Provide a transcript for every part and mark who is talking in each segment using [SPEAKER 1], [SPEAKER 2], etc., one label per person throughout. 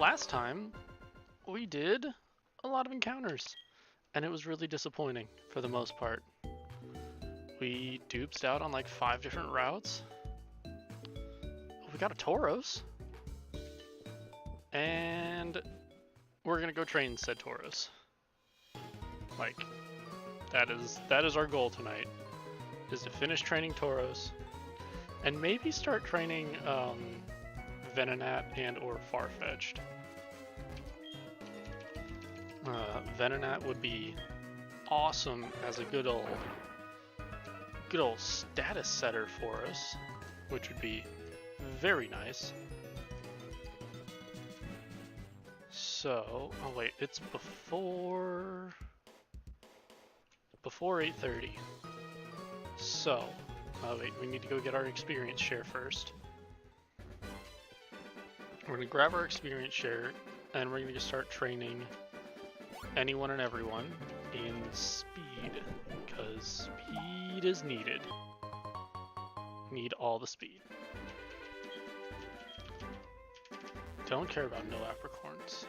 [SPEAKER 1] last time we did a lot of encounters, and it was really disappointing for the most part. We duped out on like 5 different routes. We got a Tauros, and we're gonna go train said Tauros. Like, that is our goal tonight, is to finish training Tauros, and maybe start training Venonat and or Farfetch'd. Venonat would be awesome as a good old status setter for us, which would be very nice. So, oh wait, it's before 8:30. So, oh wait, we need to go get our experience share first. We're gonna grab our experience share, and we're gonna start training anyone and everyone in speed, because speed is needed. Need all the speed. Don't care about no apricorns.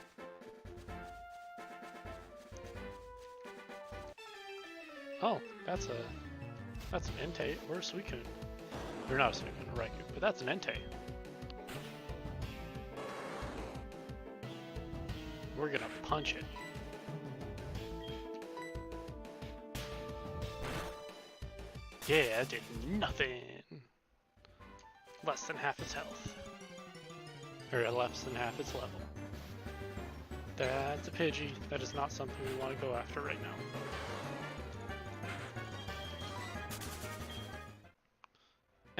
[SPEAKER 1] Oh, that's an Entei or a Suicune. Or not a Suicune, a Raikou, but that's an Entei. We're gonna punch it. Yeah, it did nothing. Less than half its health. Or less than half its level. That's a Pidgey. That is not something we want to go after right now.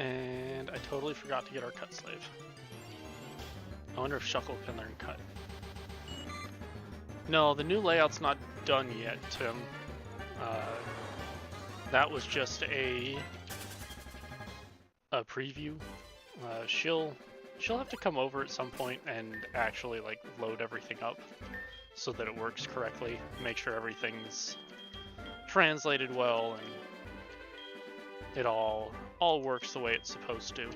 [SPEAKER 1] And I totally forgot to get our Cut Slave. I wonder if Shuckle can learn Cut. No, the new layout's not done yet, Tim. That was just a preview. She'll have to come over at some point and actually like load everything up so that it works correctly. Make sure everything's translated well and it all works the way it's supposed to.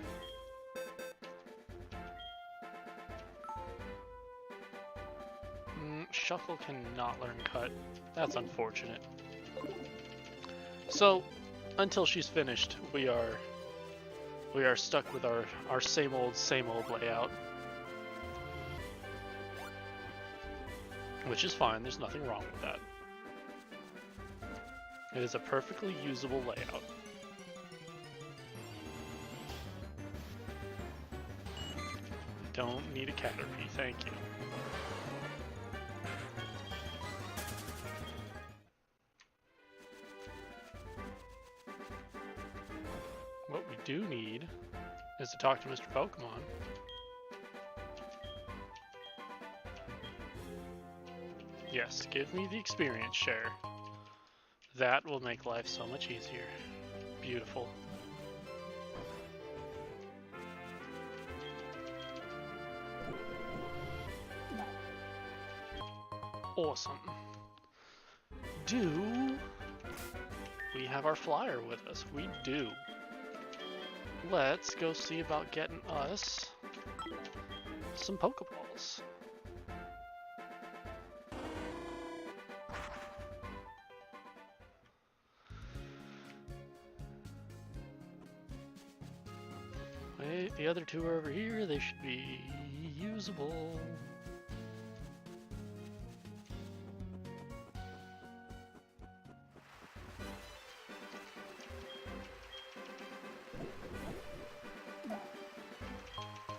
[SPEAKER 1] Shuckle cannot learn Cut. That's unfortunate. So, until she's finished, we are stuck with our same old layout. Which is fine, there's nothing wrong with that. It is a perfectly usable layout. Don't need a Caterpie, thank you. What we do need is to talk to Mr. Pokemon. Yes, give me the experience share. That will make life so much easier. Beautiful. Awesome. Do we have our flyer with us? We do. Let's go see about getting us some Pokeballs. Wait, the other two are over here. They should be usable.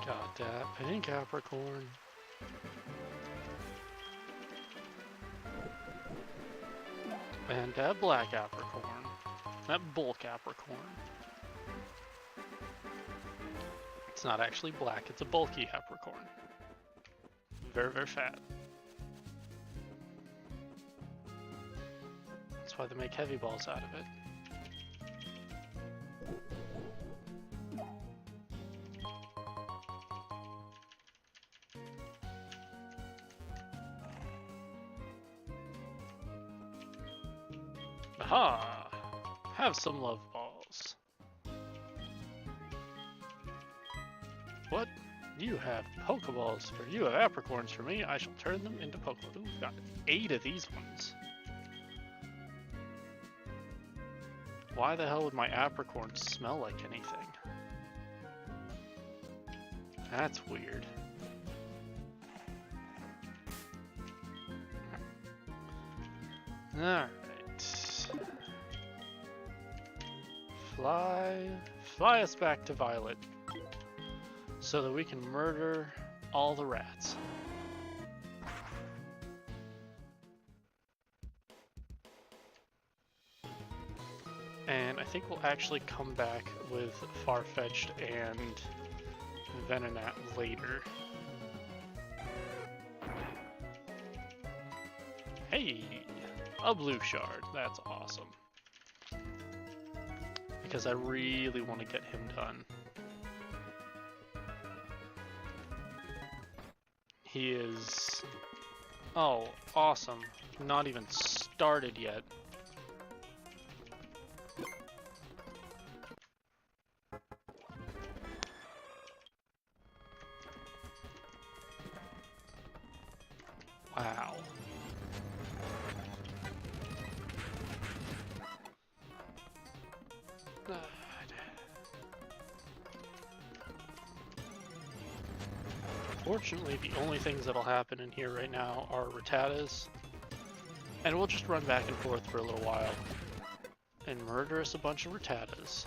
[SPEAKER 1] Got that pink apricorn. And that black apricorn. That bulk apricorn. It's not actually black, it's a bulky apricorn. Very, very fat. That's why they make heavy balls out of it. Aha! Have some love balls. What? You have Pokeballs, or you have apricorns for me. I shall turn them into Pokeballs. Ooh, we've got 8 of these ones. Why the hell would my apricorns smell like anything? That's weird. Alright. Fly us back to Violet so that we can murder all the rats. And I think we'll actually come back with Farfetch'd and Venonat later. Hey! A blue shard. That's awesome. Because I really want to get him done. He is... Oh, awesome. Not even started yet. Wow. Fortunately, the only things that'll happen in here right now are Rattatas, and we'll just run back and forth for a little while and murder us a bunch of Rattatas.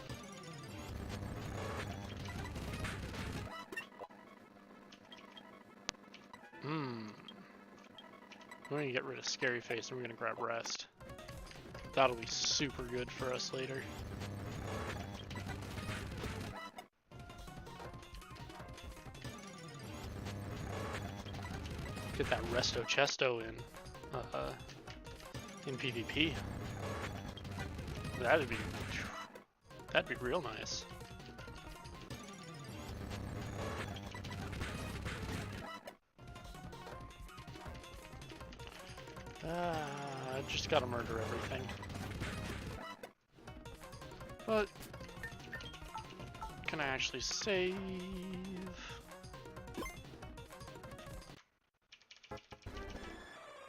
[SPEAKER 1] We're gonna get rid of Scary Face and we're gonna grab Rest. That'll be super good for us later. Get that Resto Chesto in PvP. That'd be real nice. I just gotta murder everything. But can I actually save?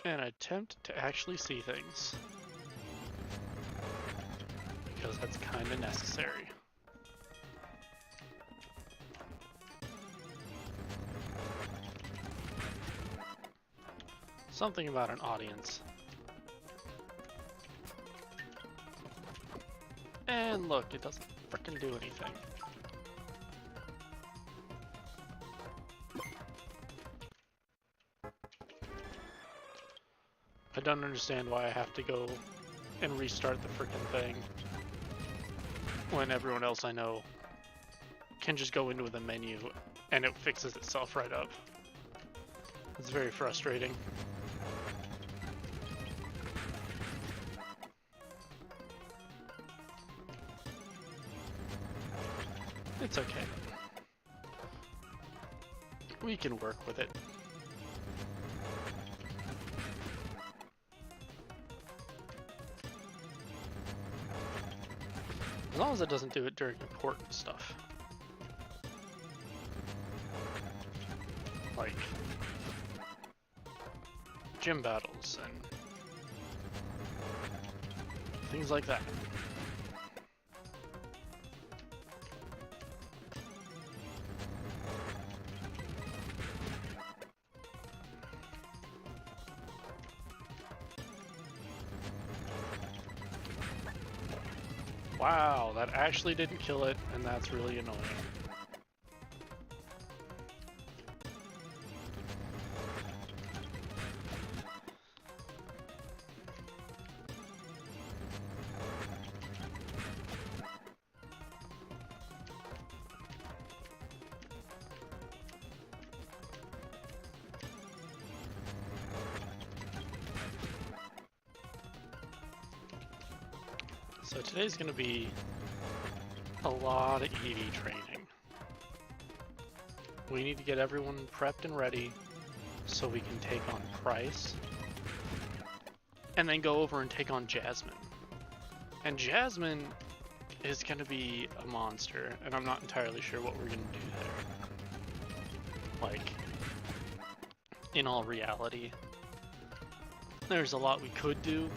[SPEAKER 1] And attempt to actually see things. Because that's kinda necessary. Something about an audience. And look, it doesn't frickin' do anything. I don't understand why I have to go and restart the frickin' thing when everyone else I know can just go into the menu and it fixes itself right up. It's very frustrating. It's okay. We can work with it. As long as it doesn't do it during important stuff. Like gym battles and things like that. Wow, that actually didn't kill it, and that's really annoying. So today's going to be a lot of EV training. We need to get everyone prepped and ready so we can take on Price. And then go over and take on Jasmine. And Jasmine is going to be a monster, and I'm not entirely sure what we're going to do there. Like, in all reality, there's a lot we could do,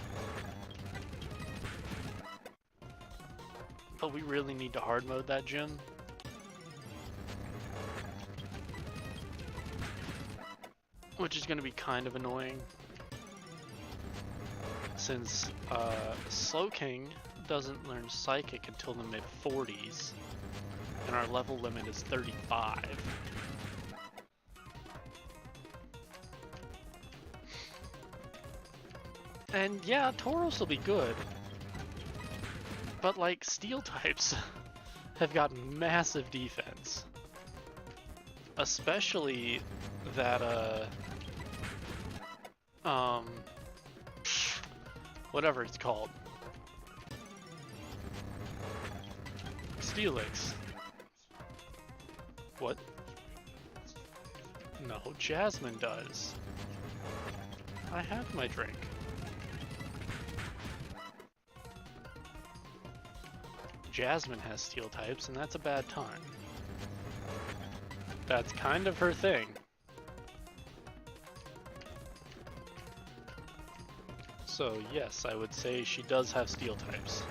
[SPEAKER 1] but we really need to hard mode that gym. Which is going to be kind of annoying, since Slowking doesn't learn Psychic until the mid-40s, and our level limit is 35. And yeah, Tauros will be good, but like, Steel types have got massive defense. Especially that, whatever it's called. Steelix. What? No, Jasmine does. I have my drink. Jasmine has steel types, and that's a bad time. That's kind of her thing. So yes, I would say she does have steel types.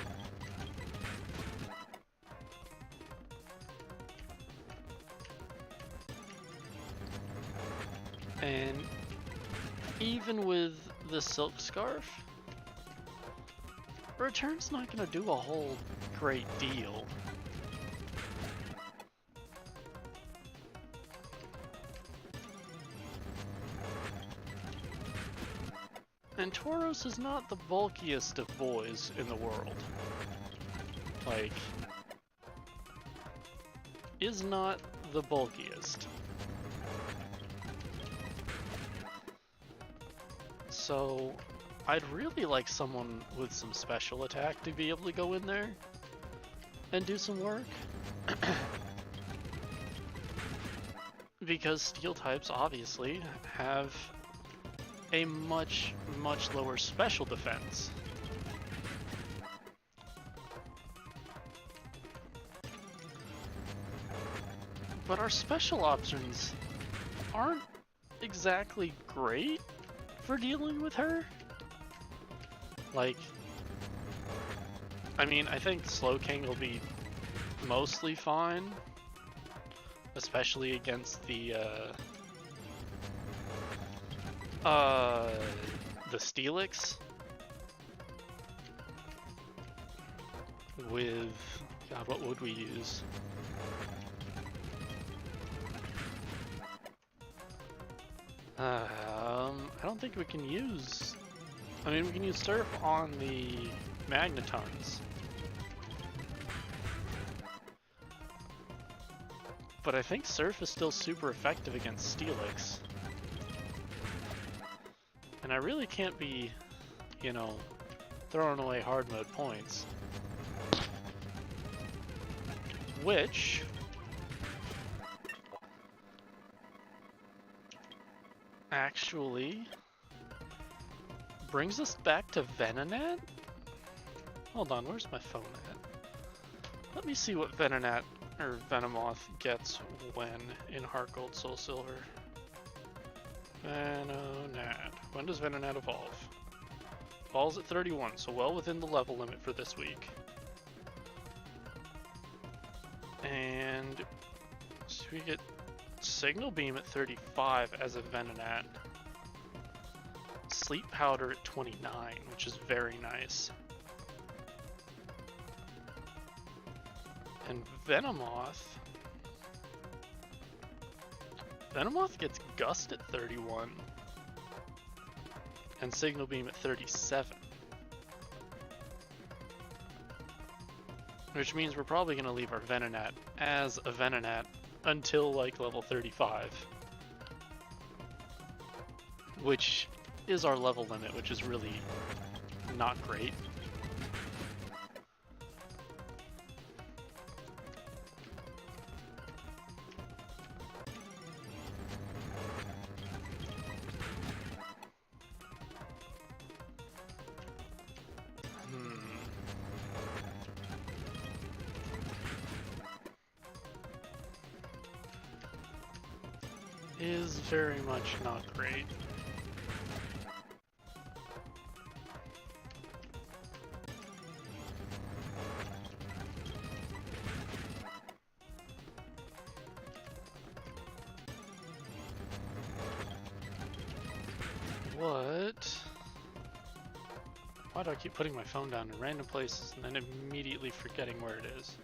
[SPEAKER 1] And even with the Silk Scarf, Return's not going to do a whole great deal. And Tauros is not the bulkiest of boys in the world. Like, is not the bulkiest. So, I'd really like someone with some special attack to be able to go in there and do some work. Because steel types obviously have a much lower special defense. But our special options aren't exactly great for dealing with her. Like, I mean, I think Slowking will be mostly fine, especially against the Steelix. With, God, what would we use? I don't think we can use... I mean, we can use Surf on the Magnetons. But I think Surf is still super effective against Steelix. And I really can't be, you know, throwing away hard mode points. Which... actually brings us back to Venonat? Hold on, where's my phone at? Let me see what Venonat or Venomoth gets when in HeartGold Soul Silver. Venonat. When does Venonat evolve? Evolves at 31, so well within the level limit for this week. And so we get Signal Beam at 35 as a Venonat. Sleep Powder at 29, which is very nice. And Venomoth gets Gust at 31 and Signal Beam at 37. Which means we're probably going to leave our Venonat as a Venonat until like level 35. Which is our level limit, which is really not great. is very much not great. What? Why do I keep putting my phone down in random places and then immediately forgetting where it is?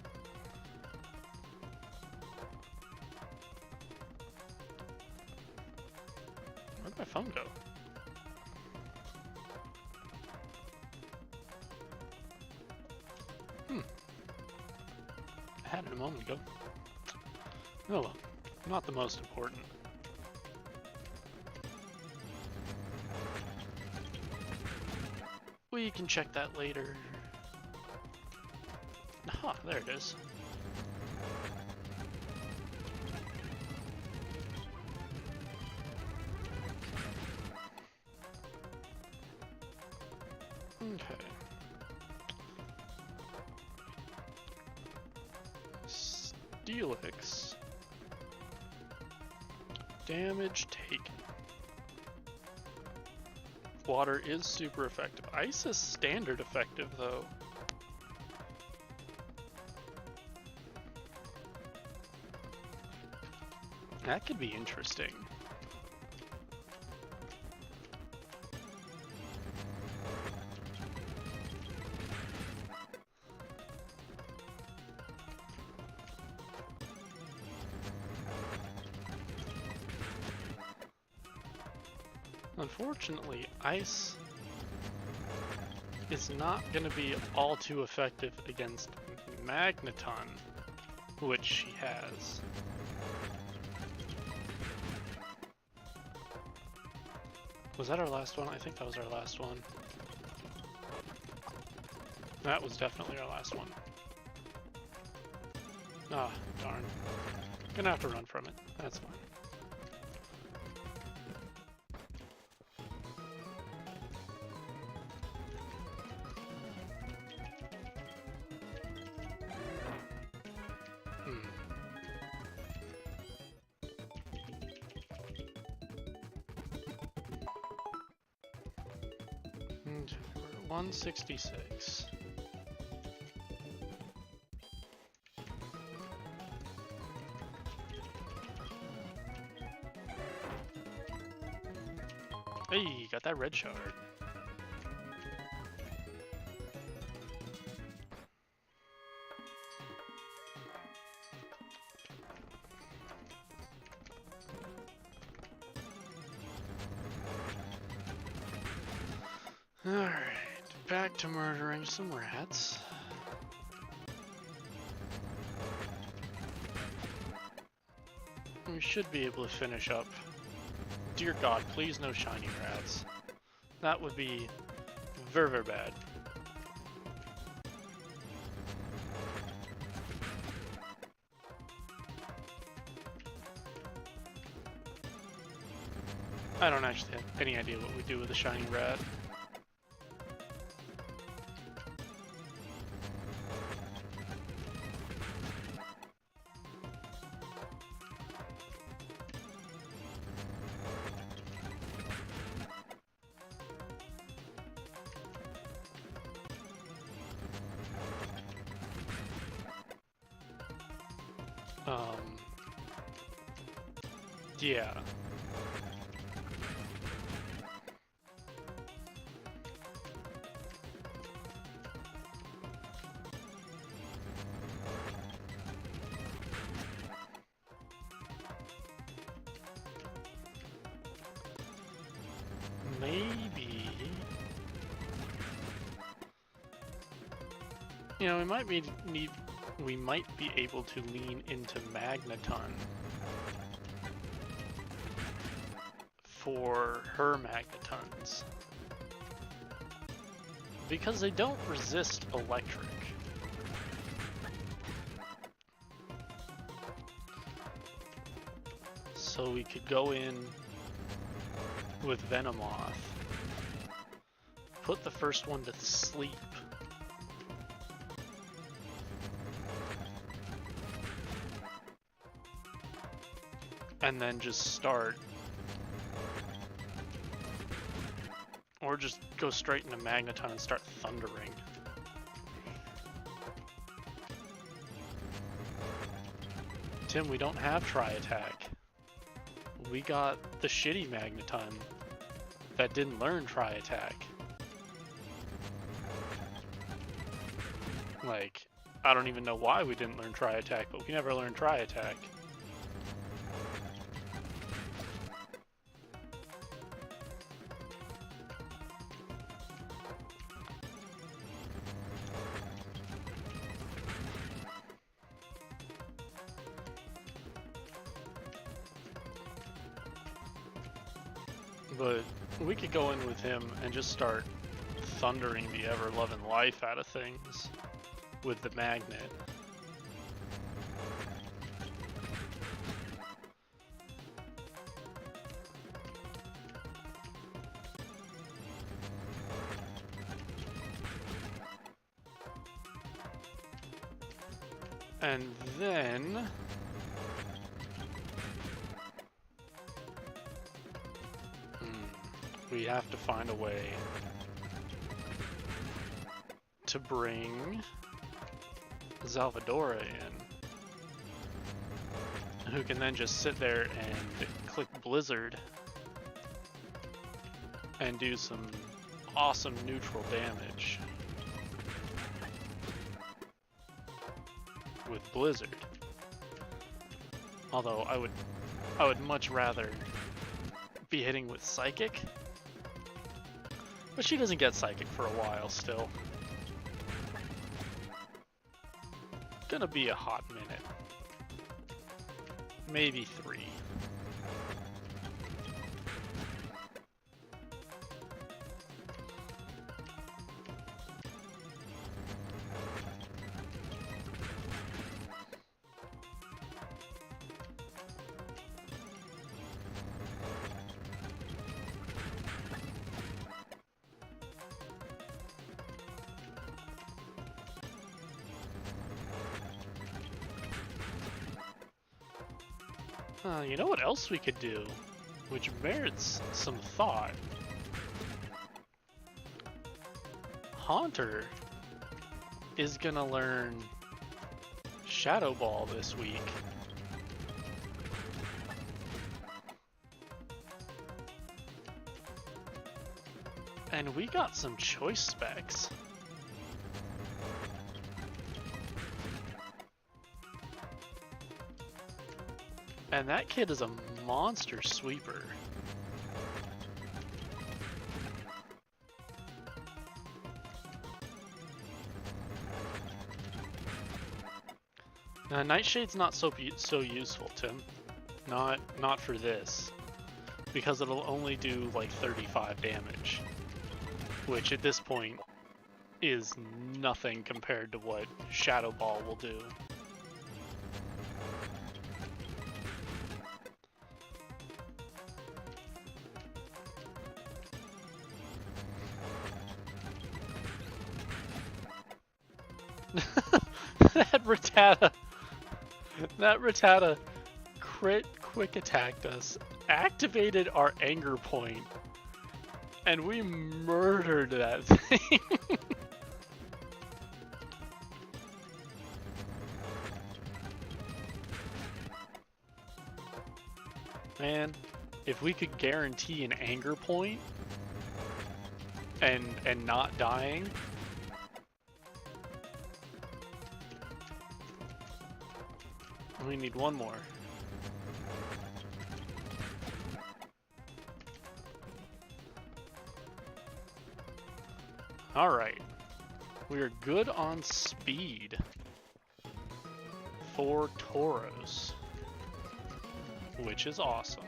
[SPEAKER 1] Where'd my phone go? I had it a moment ago. Oh well, not the most important. We can check that later. Aha, there it is. Okay. Steelix. Damage taken. Water is super effective. Ice is standard effective though. That could be interesting. Unfortunately, ice is not going to be all too effective against Magneton, which she has. Was that our last one? I think that was our last one. That was definitely our last one. Ah, darn. Gonna have to run from it. That's fine. And we're at 166. Hey, got that red shard. Alright, back to murdering some rats. We should be able to finish up. Dear God, please no shiny rats. That would be very, very bad. I don't actually have any idea what we do with a shiny rat. Yeah. Maybe. You know, we might be able to lean into Magneton for her Magnetons, because they don't resist electric. So we could go in with Venomoth, put the first one to sleep, and then just start. Or just go straight into Magneton and start thundering. Tim, we don't have Tri-Attack. We got the shitty Magneton that didn't learn Tri-Attack. Like, I don't even know why we didn't learn Tri-Attack, but we never learned Tri-Attack. But we could go in with him and just start thundering the ever-loving life out of things with the magnet. And then we have to find a way to bring Salvadora in, who can then just sit there and click Blizzard and do some awesome neutral damage with Blizzard. Although I would much rather be hitting with Psychic, but she doesn't get Psychic for a while still. Gonna be a hot minute. Maybe 3. You know what else we could do, which merits some thought? Haunter is gonna learn Shadow Ball this week. And we got some choice specs. And that kid is a monster sweeper. Nightshade's not so useful, Tim. Not for this, because it'll only do like 35 damage, which at this point is nothing compared to what Shadow Ball will do. That Rattata crit quick attacked us, activated our anger point, and we murdered that thing. Man, if we could guarantee an anger point and not dying. We need one more. Alright. We are good on speed for Tauros, which is awesome.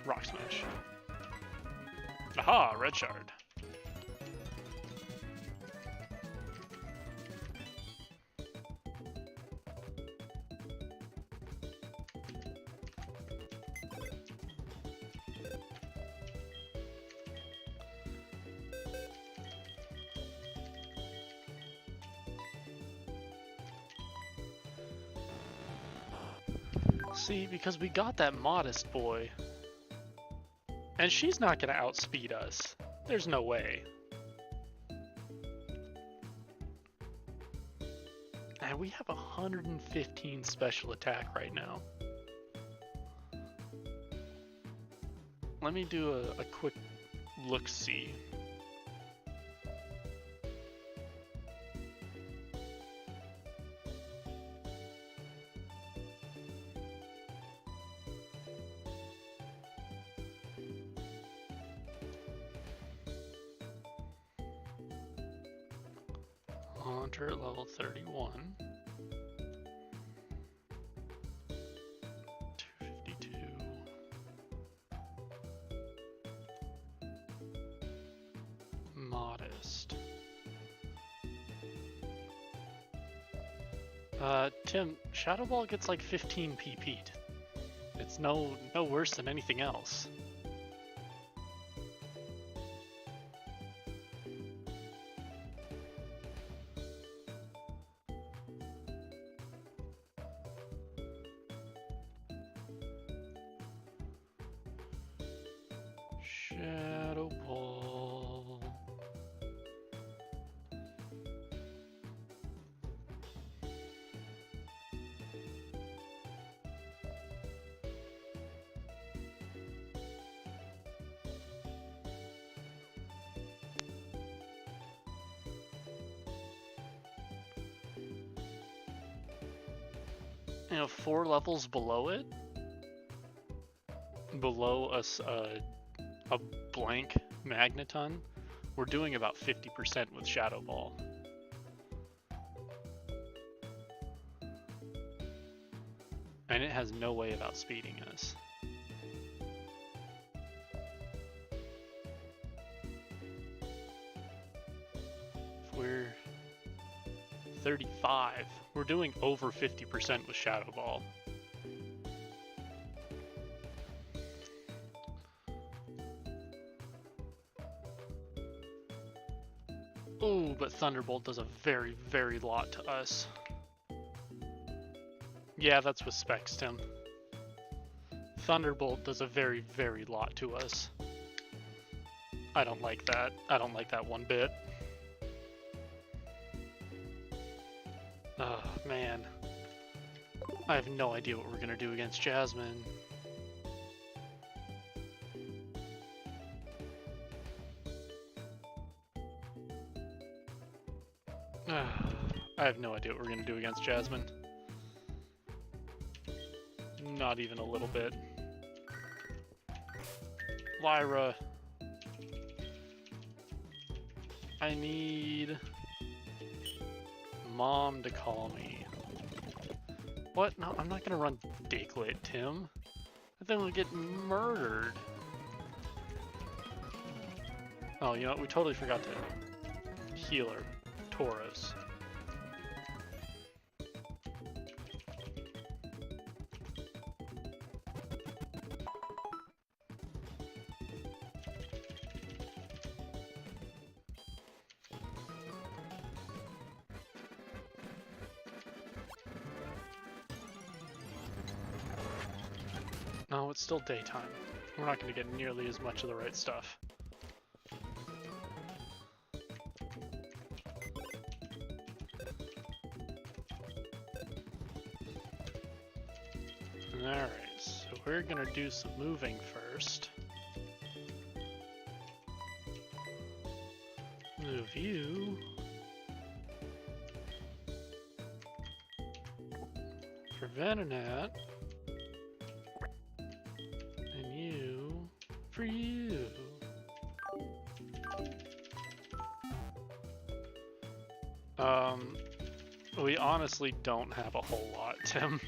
[SPEAKER 1] Rock Smash. Aha, Red Shard. See, because we got that modest boy. And she's not gonna outspeed us. There's no way. And we have 115 special attack right now. Let me do a quick look-see. Hunter at level 31. 252. Modest. Tim, Shadow Ball gets like 15 PP'd. It's no worse than anything else. Shadow Ball. You know, 4 levels below it, below us, a blank Magneton, we're doing about 50% with Shadow Ball. And it has no way of outspeeding us. If we're 35, we're doing over 50% with Shadow Ball. Ooh, but Thunderbolt does a very, very lot to us. Yeah, that's with specs, Tim. Thunderbolt does a very, very lot to us. I don't like that. I don't like that one bit. Oh, man. I have no idea what we're gonna do against Jasmine. I have no idea what we're gonna do against Jasmine. Not even a little bit. Lyra. I need Mom to call me. What? No, I'm not gonna run Diglett, Tim. I think we'll get murdered. Oh, you know what? We totally forgot to heal her. Tauros. No, it's still daytime. We're not going to get nearly as much of the right stuff. Alright, so we're going to do some moving first. Move you. For Venonat. And you. For you. We honestly don't have a whole lot, Tim.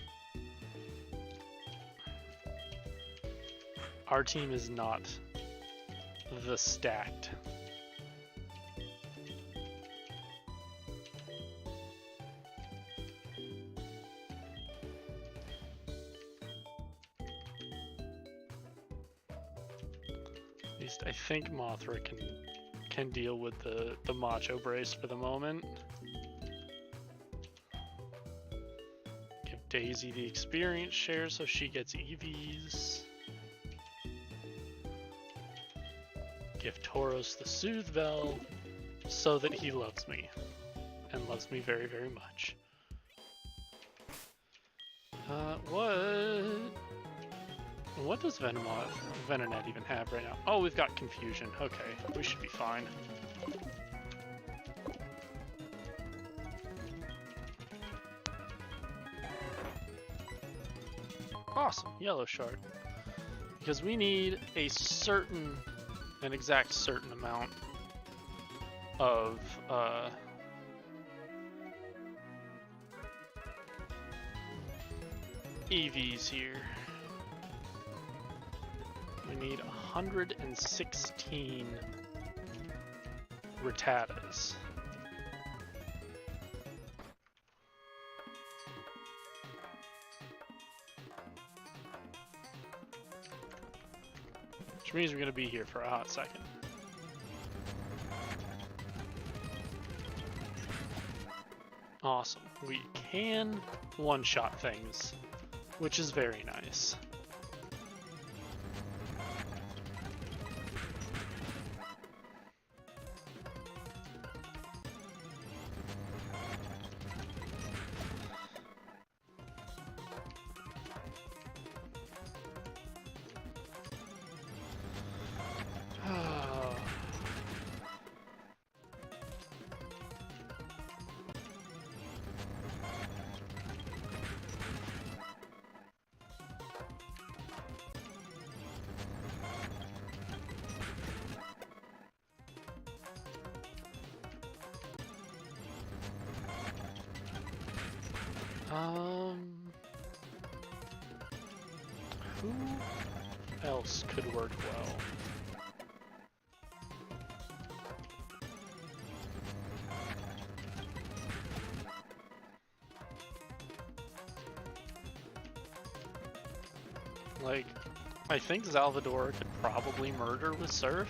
[SPEAKER 1] Our team is not the stacked. At least I think Mothra can deal with the Macho Brace for the moment. Give Daisy the experience share so she gets EVs. Give Tauros the Soothe Bell so that he loves me. And loves me very, very much. What does Venonat even have right now? Oh, we've got Confusion. Okay, we should be fine. Awesome, Yellow Shard. Because we need an exact certain amount of, EVs here. We need 116 Rattatas. Which means we're going to be here for a hot second. Awesome. We can one-shot things, which is very nice. Who else could work well? Like, I think Salvador could probably murder with Surf.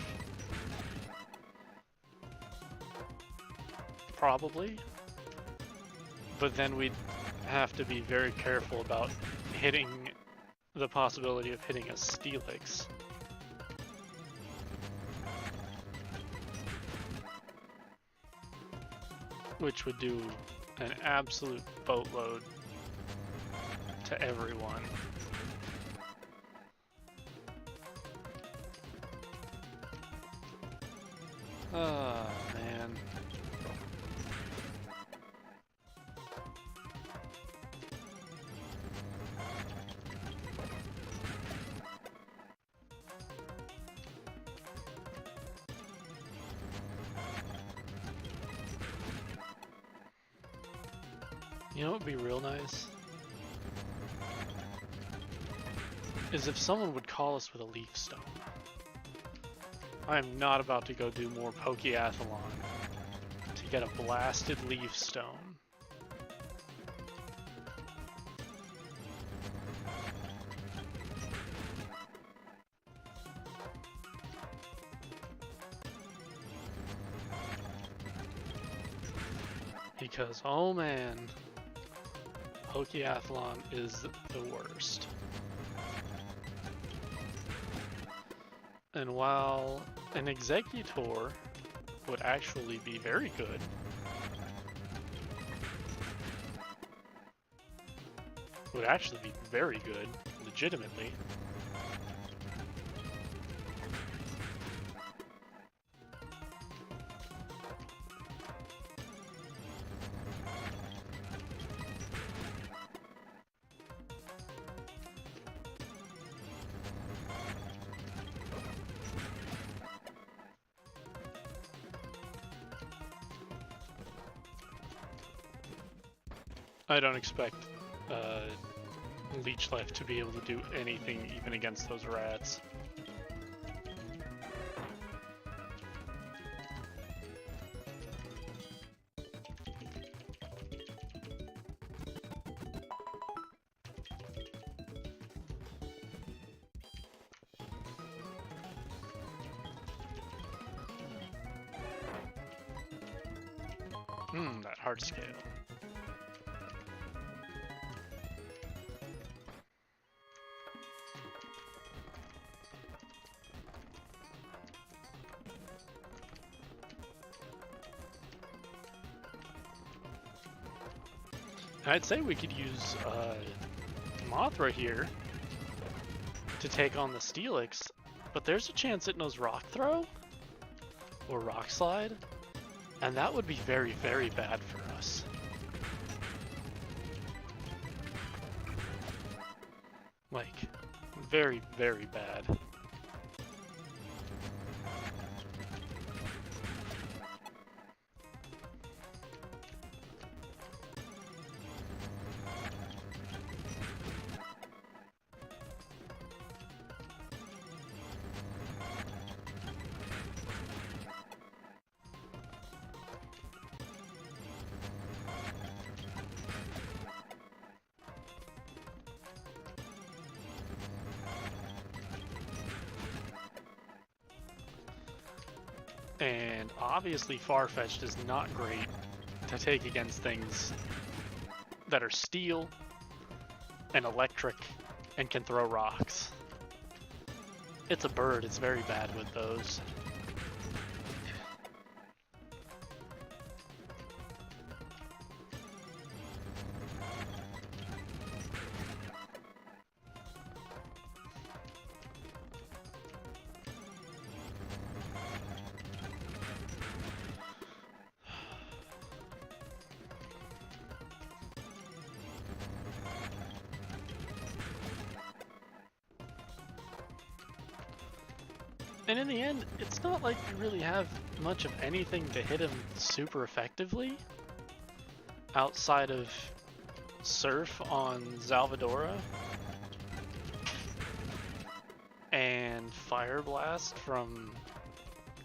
[SPEAKER 1] Probably. But then we'd have to be very careful about hitting the possibility of hitting a Steelix. Which would do an absolute boatload to everyone. Ah, man. You know what would be real nice? Is if someone would call us with a Leaf Stone. I am not about to go do more Pokeathlon to get a blasted Leaf Stone. Because, oh man, Pokeathlon is the worst. And while an Executor would actually be very good, would actually be very good, legitimately. I don't expect Leech Life to be able to do anything even against those rats. That hard scale. I'd say we could use Mothra here to take on the Steelix, but there's a chance it knows Rock Throw or Rock Slide, and that would be very, very bad for us. Like, very, very bad. And obviously Farfetch'd is not great to take against things that are steel and electric and can throw rocks. It's a bird, it's very bad with those. And in the end, it's not like we really have much of anything to hit him super effectively outside of Surf on Zalvadora and Fire Blast from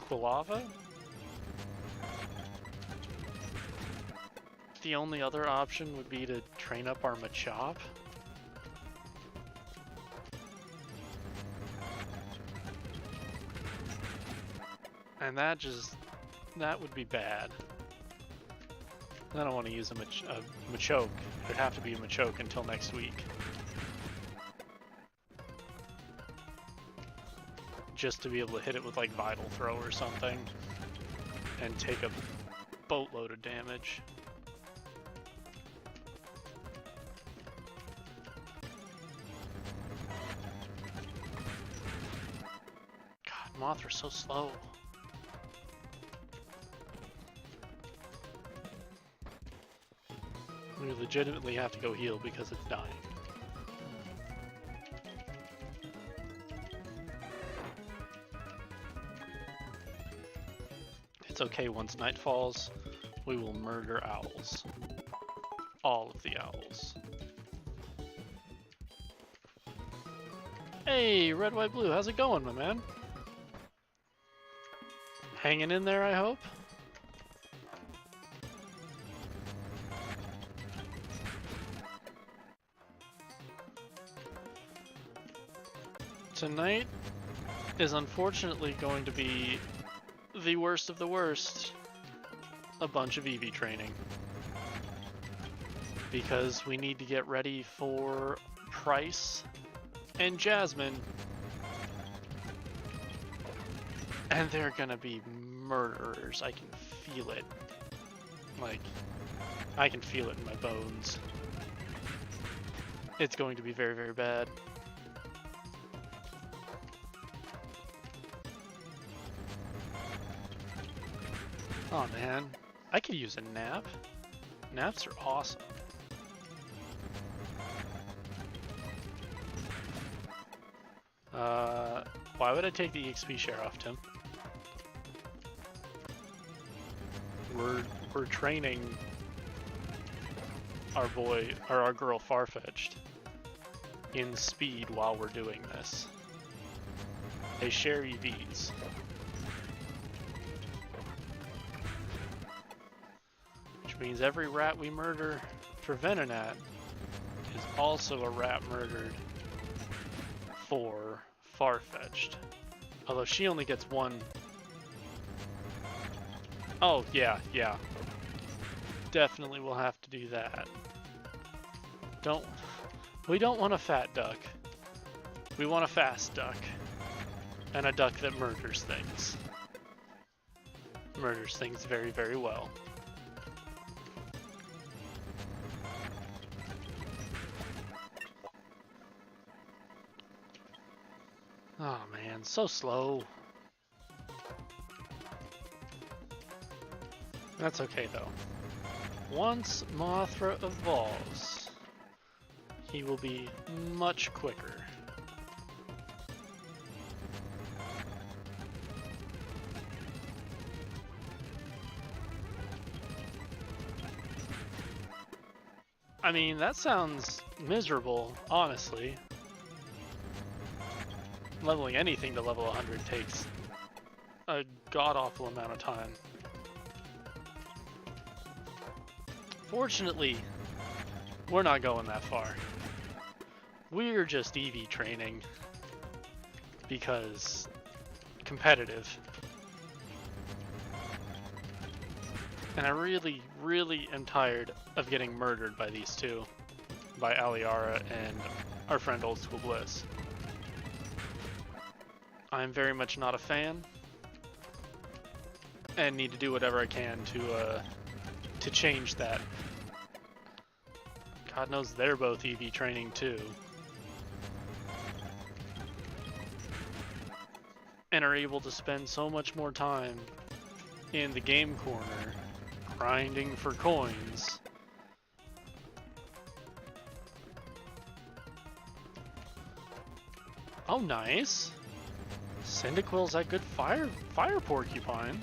[SPEAKER 1] Quilava. The only other option would be to train up our Machop. And that would be bad. I don't want to use a Machoke. It'd have to be a Machoke until next week. Just to be able to hit it with like Vital Throw or something and take a boatload of damage. God, Mothra's so slow. We legitimately have to go heal because it's dying. It's okay, once night falls, we will murder owls. All of the owls. Hey, Red, White, Blue, how's it going, my man? Hanging in there, I hope? Tonight is unfortunately going to be the worst of the worst. A bunch of EV training. Because we need to get ready for Price and Jasmine. And they're gonna be murderers. I can feel it. Like, I can feel it in my bones. It's going to be very, very bad. Oh man, I could use a nap. Naps are awesome. Why would I take the EXP share off, Tim? We're training our boy, or our girl Farfetch'd in speed while we're doing this. They share EVs. Means every rat we murder for Venonat is also a rat murdered for Farfetch'd. Although she only gets one. Oh, yeah. Definitely will have to do that. We don't want a fat duck. We want a fast duck. And a duck that murders things. Murders things very, very well. man, so slow. That's okay though. Once Mothra evolves, he will be much quicker. I mean, that sounds miserable, honestly. Leveling anything to level 100 takes a god-awful amount of time. Fortunately, we're not going that far. We're just EV training because competitive. And I really, really am tired of getting murdered by these two. By Aliara and our friend Old School Bliss. I'm very much not a fan. And need to do whatever I can to change that. God knows they're both EV training too. And are able to spend so much more time in the game corner grinding for coins. Oh, nice. Cyndaquil's that good fire porcupine.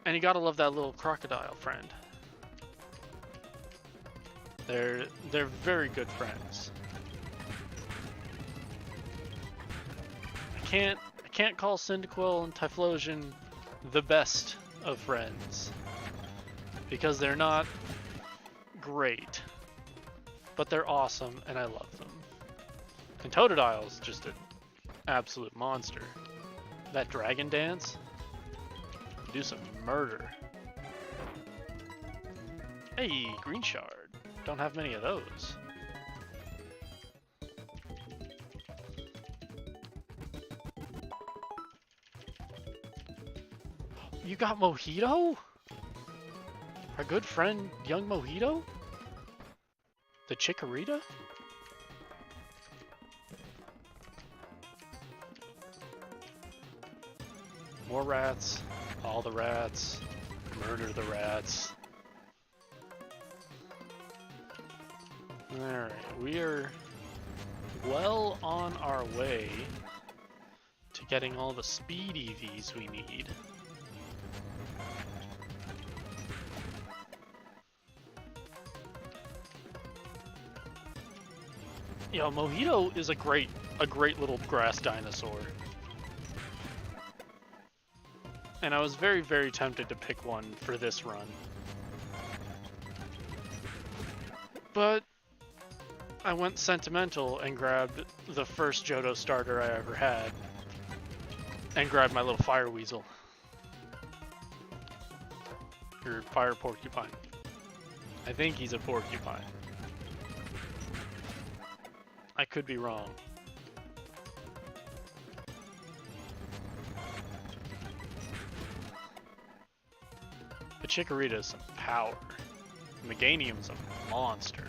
[SPEAKER 1] And you gotta love that little crocodile friend. They're very good friends. I can't call Cyndaquil and Typhlosion the best of friends because they're not great, but they're awesome and I love them. And Totodile's just an absolute monster. That dragon dance, do some murder. Hey, green shard. Don't have many of those. You got Mojito? Our good friend, young Mojito? The Chikorita? More rats. All the rats. Murder the rats. Alright, we are well on our way to getting all the speed EVs we need. Yo, Mojito is a great little grass dinosaur. And I was very, very tempted to pick one for this run. But I went sentimental and grabbed the first Johto starter I ever had. And grabbed my little fire weasel. Or fire porcupine. I think he's a porcupine. I could be wrong. But Chikorita's some power. Meganium's a monster.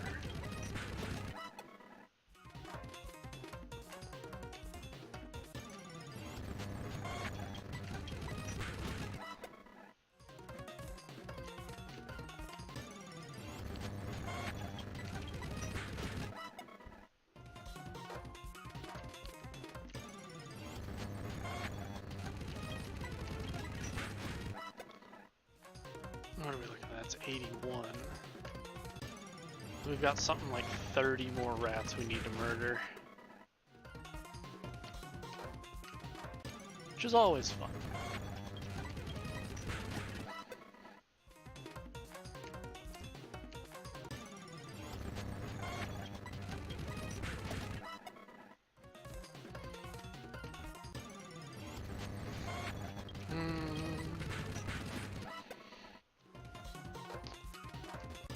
[SPEAKER 1] What are we looking at? That's 81. We've got something like 30 more rats we need to murder. Which is always fun.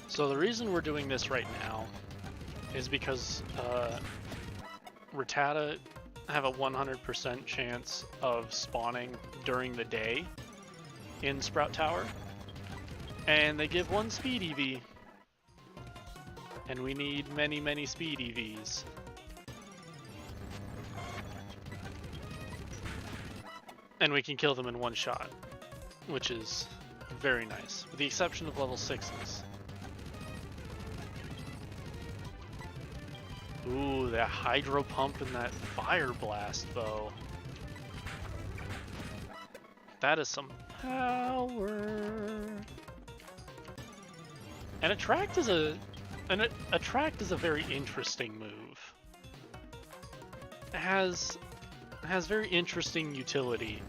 [SPEAKER 1] So the reason we're doing this right now is because Rattata have a 100% chance of spawning during the day in Sprout Tower, and they give one speed EV, and we need many, many speed EVs. And we can kill them in one shot, which is very nice, with the exception of level 6s. Ooh, that hydro pump and that fire blast bow. That is some power. And attract is a very interesting move. It has very interesting utility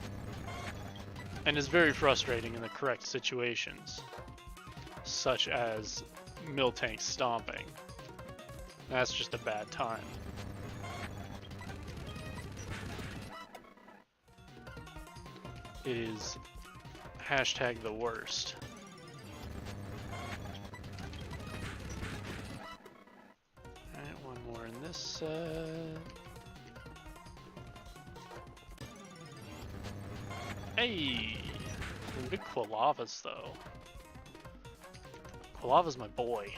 [SPEAKER 1] and is very frustrating in the correct situations, such as Miltank stomping. That's just a bad time. It is hashtag the worst. Alright, one more in this set. Hey! Them big Quilavas though. Quilava's my boy.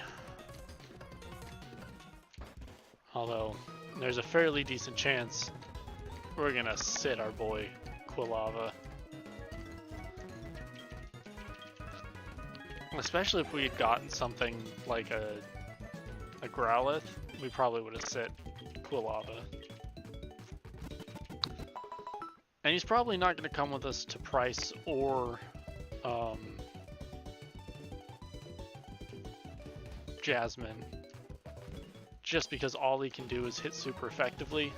[SPEAKER 1] Although, there's a fairly decent chance we're gonna sit our boy Quilava. Especially if we had gotten something like a Growlithe, we probably would have sit Quilava. And he's probably not going to come with us to Price or Jasmine, just because all he can do is hit super effectively.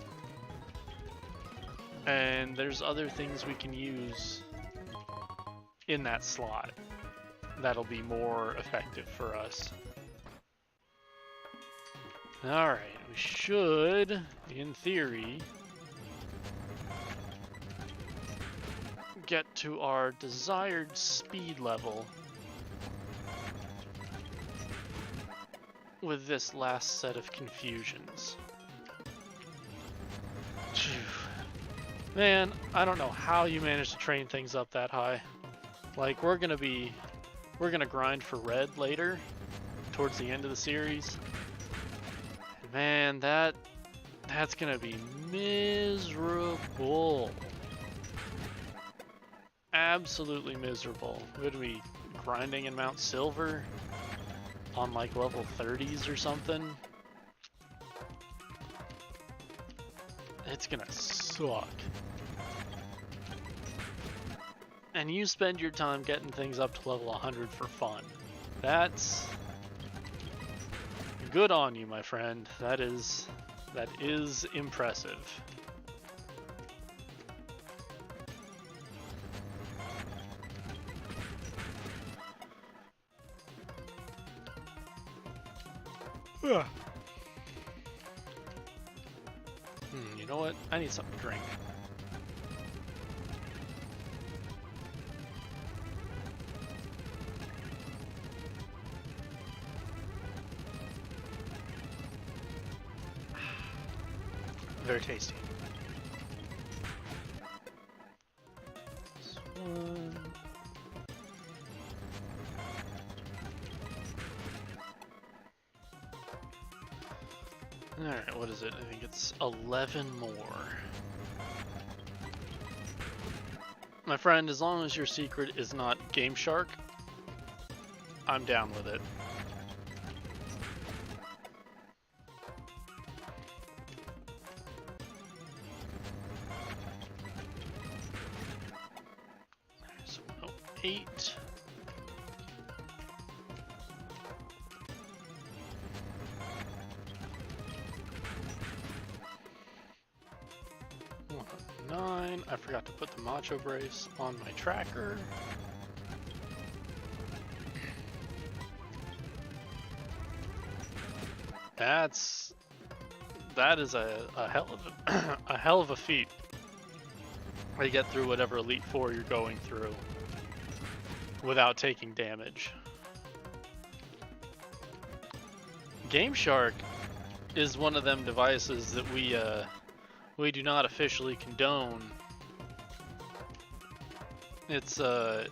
[SPEAKER 1] And there's other things we can use in that slot that'll be more effective for us. Alright, we should, in theory, get to our desired speed level with this last set of confusions. Man, I don't know how you managed to train things up that high. Like, we're gonna grind for red later, towards the end of the series. Man, that's gonna be miserable. Absolutely miserable. We're gonna be grinding in Mount Silver on like level 30s or something. It's gonna suck. And you spend your time getting things up to level 100 for fun. That's good on you, my friend. That is impressive. You know what? I need something to drink. Very tasty. This one. Alright, what is it? I think it's 11 more. My friend, as long as your secret is not Game Shark, I'm down with it. There's 108. I forgot to put the Macho Brace on my tracker. That is a hell of a feat. To get through whatever Elite Four you're going through without taking damage. Game Shark is one of them devices that we do not officially condone. It's a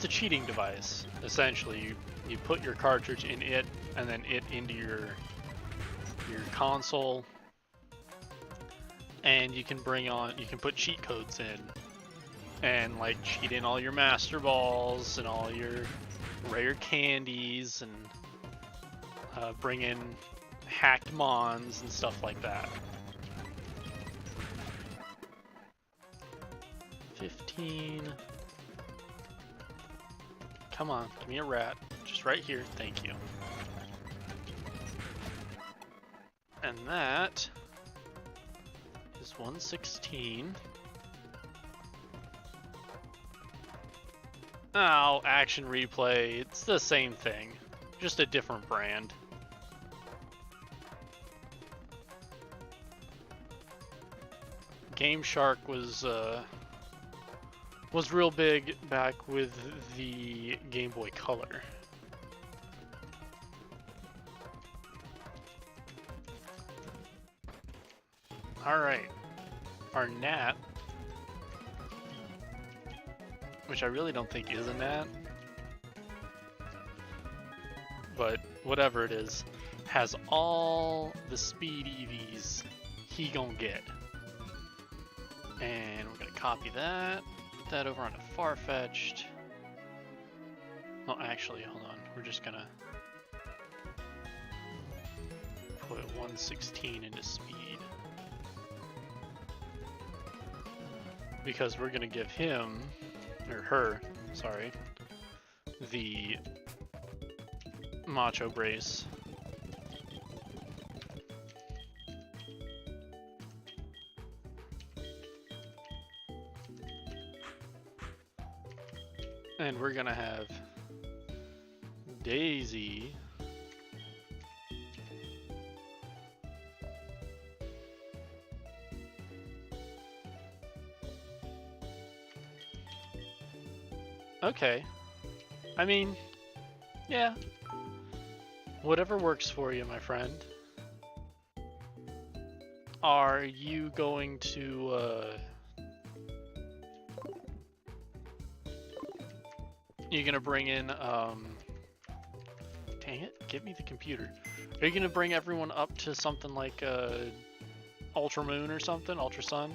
[SPEAKER 1] cheating device, essentially. You put your cartridge in it, and then it into your console, and you can put cheat codes in, and like cheat in all your master balls and all your rare candies and bring in hacked mons and stuff like that. 15. Come on, give me a rat. Just right here, thank you. And that is 116. Oh, action replay. It's the same thing, just a different brand. Game Shark was real big back with the Game Boy Color. Alright, our gnat, which I really don't think is a gnat, but whatever it is, has all the speed EVs he gonna get. And we're gonna copy that, put that over onto Farfetch'd. Oh, actually, hold on, we're just gonna put 116 into speed. Because we're gonna give him, or her, sorry, the Macho Brace. And we're gonna have Daisy okay. I mean, yeah. Whatever works for you, my friend. Are you going to, you're gonna bring in, dang it, give me the computer. Are you gonna bring everyone up to something like, Ultra Moon or something? Ultra Sun?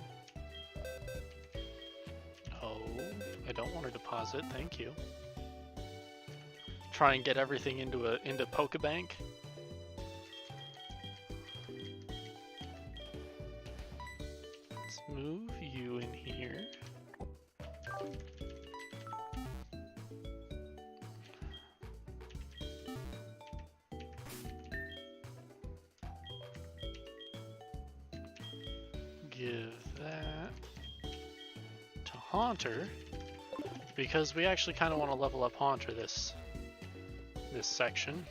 [SPEAKER 1] I don't want to deposit, thank you. Try and get everything into Pokebank. Let's move you in here. Give that to Haunter. Because we actually kind of want to level up Haunter this section,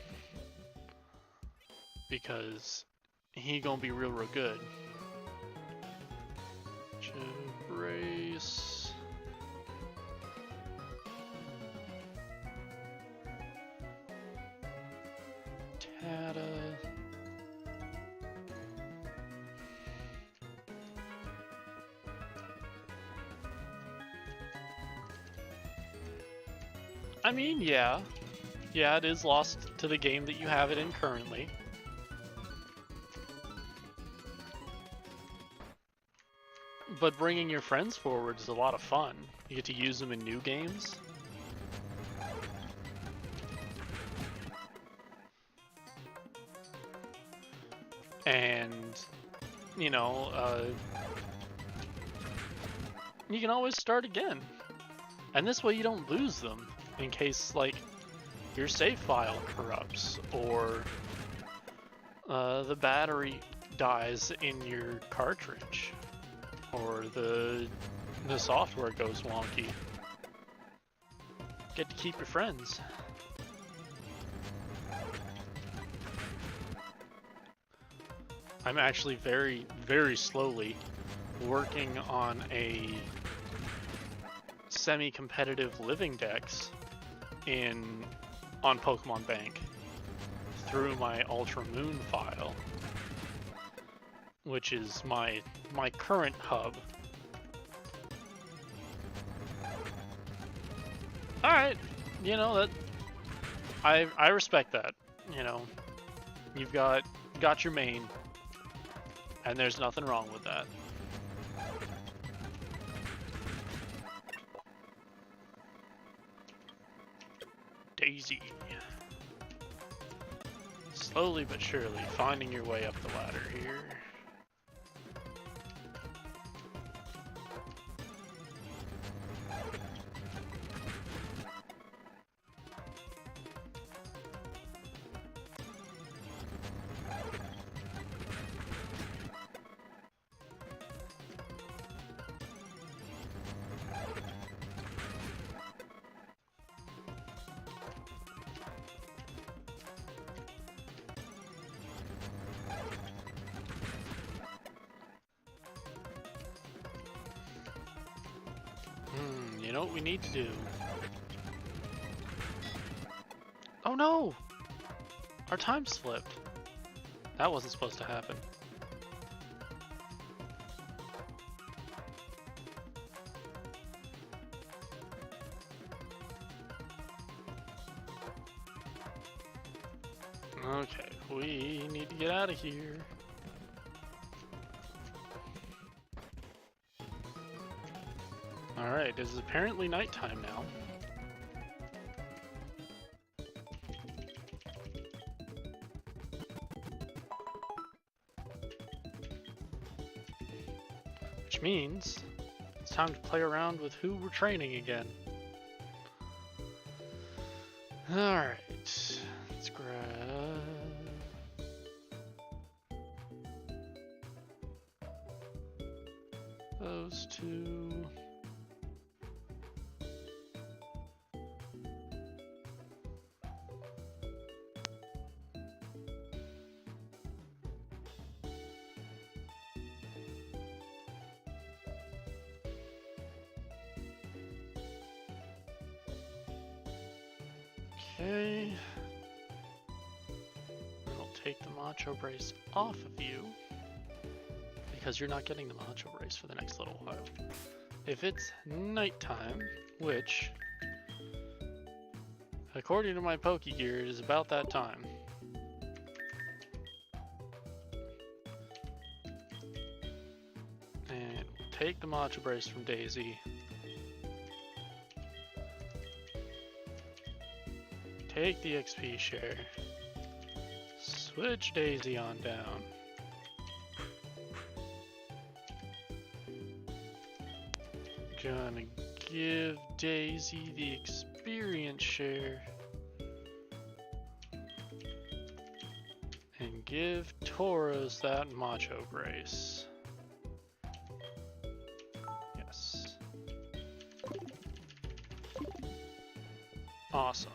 [SPEAKER 1] because he gonna be real good. Brace. Tata. I mean, yeah, it is lost to the game that you have it in currently. But bringing your friends forward is a lot of fun. You get to use them in new games. And, you know, you can always start again. And this way you don't lose them. In case, like, your save file corrupts, or the battery dies in your cartridge, or the software goes wonky. Get to keep your friends. I'm actually very, very slowly working on a semi-competitive living dex on Pokemon Bank through my Ultra Moon file, which is my current hub. All right, you know that I respect that. You know, you've got your main, and there's nothing wrong with that. Daisy. Slowly but surely finding your way up the ladder here. You know what we need to do? Oh no! Our time's flipped. That wasn't supposed to happen. Okay, we need to get out of here. Alright, it is apparently nighttime now. Which means it's time to play around with who we're training again. Alright, let's grab... those two... Okay, I'll take the macho brace off of you because you're not getting the macho brace for the next little while. If it's nighttime, which according to my Pokegear is about that time, and we'll take the macho brace from Daisy. Take the XP share. Switch Daisy on down. Gonna give Daisy the experience share. And give Tauros that macho brace. Yes. Awesome.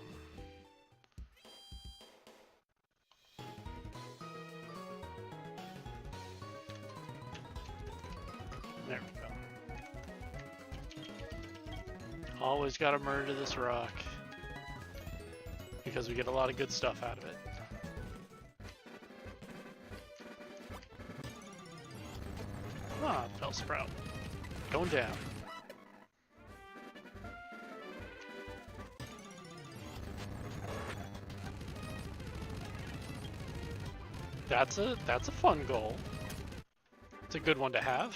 [SPEAKER 1] There we go. Always gotta murder this rock, because we get a lot of good stuff out of it. Ah, Bellsprout. Going down. That's a fun goal. It's a good one to have.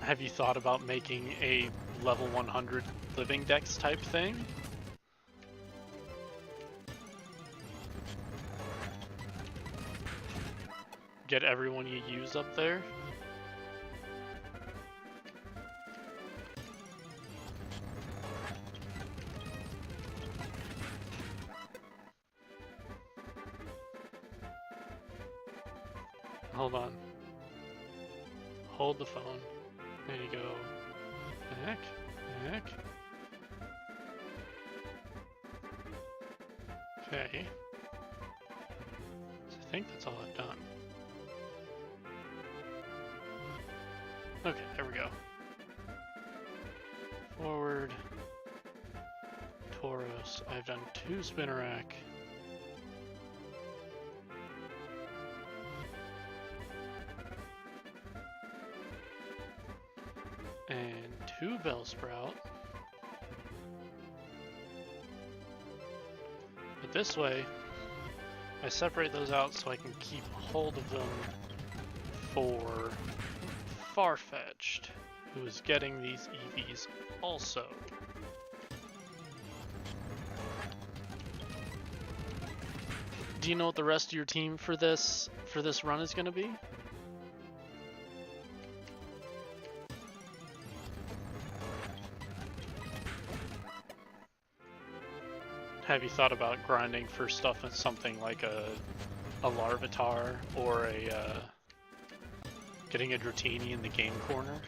[SPEAKER 1] Have you thought about making a level 100 living dex type thing? Get everyone you use up there? Hold on. Hold the phone. There you go. Back, back. Okay. So I think that's all I've done. Okay, there we go. Forward. Tauros. I've done 2 Spinnerack. And 2 Bellsprout. But this way, I separate those out so I can keep hold of them for Farfetched, who is getting these EVs also. Do you know what the rest of your team for this run is going to be? Have you thought about grinding for stuff in something like a Larvitar or a getting a Dratini in the game corner?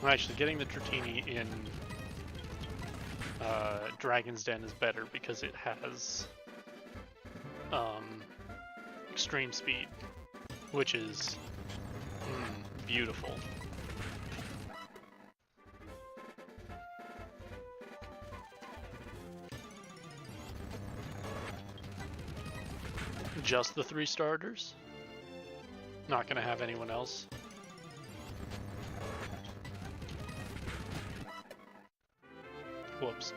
[SPEAKER 1] Well, actually, getting the Dratini in Dragon's Den is better because it has extreme speed, which is beautiful. Just the 3 starters? Not gonna have anyone else? Whoops.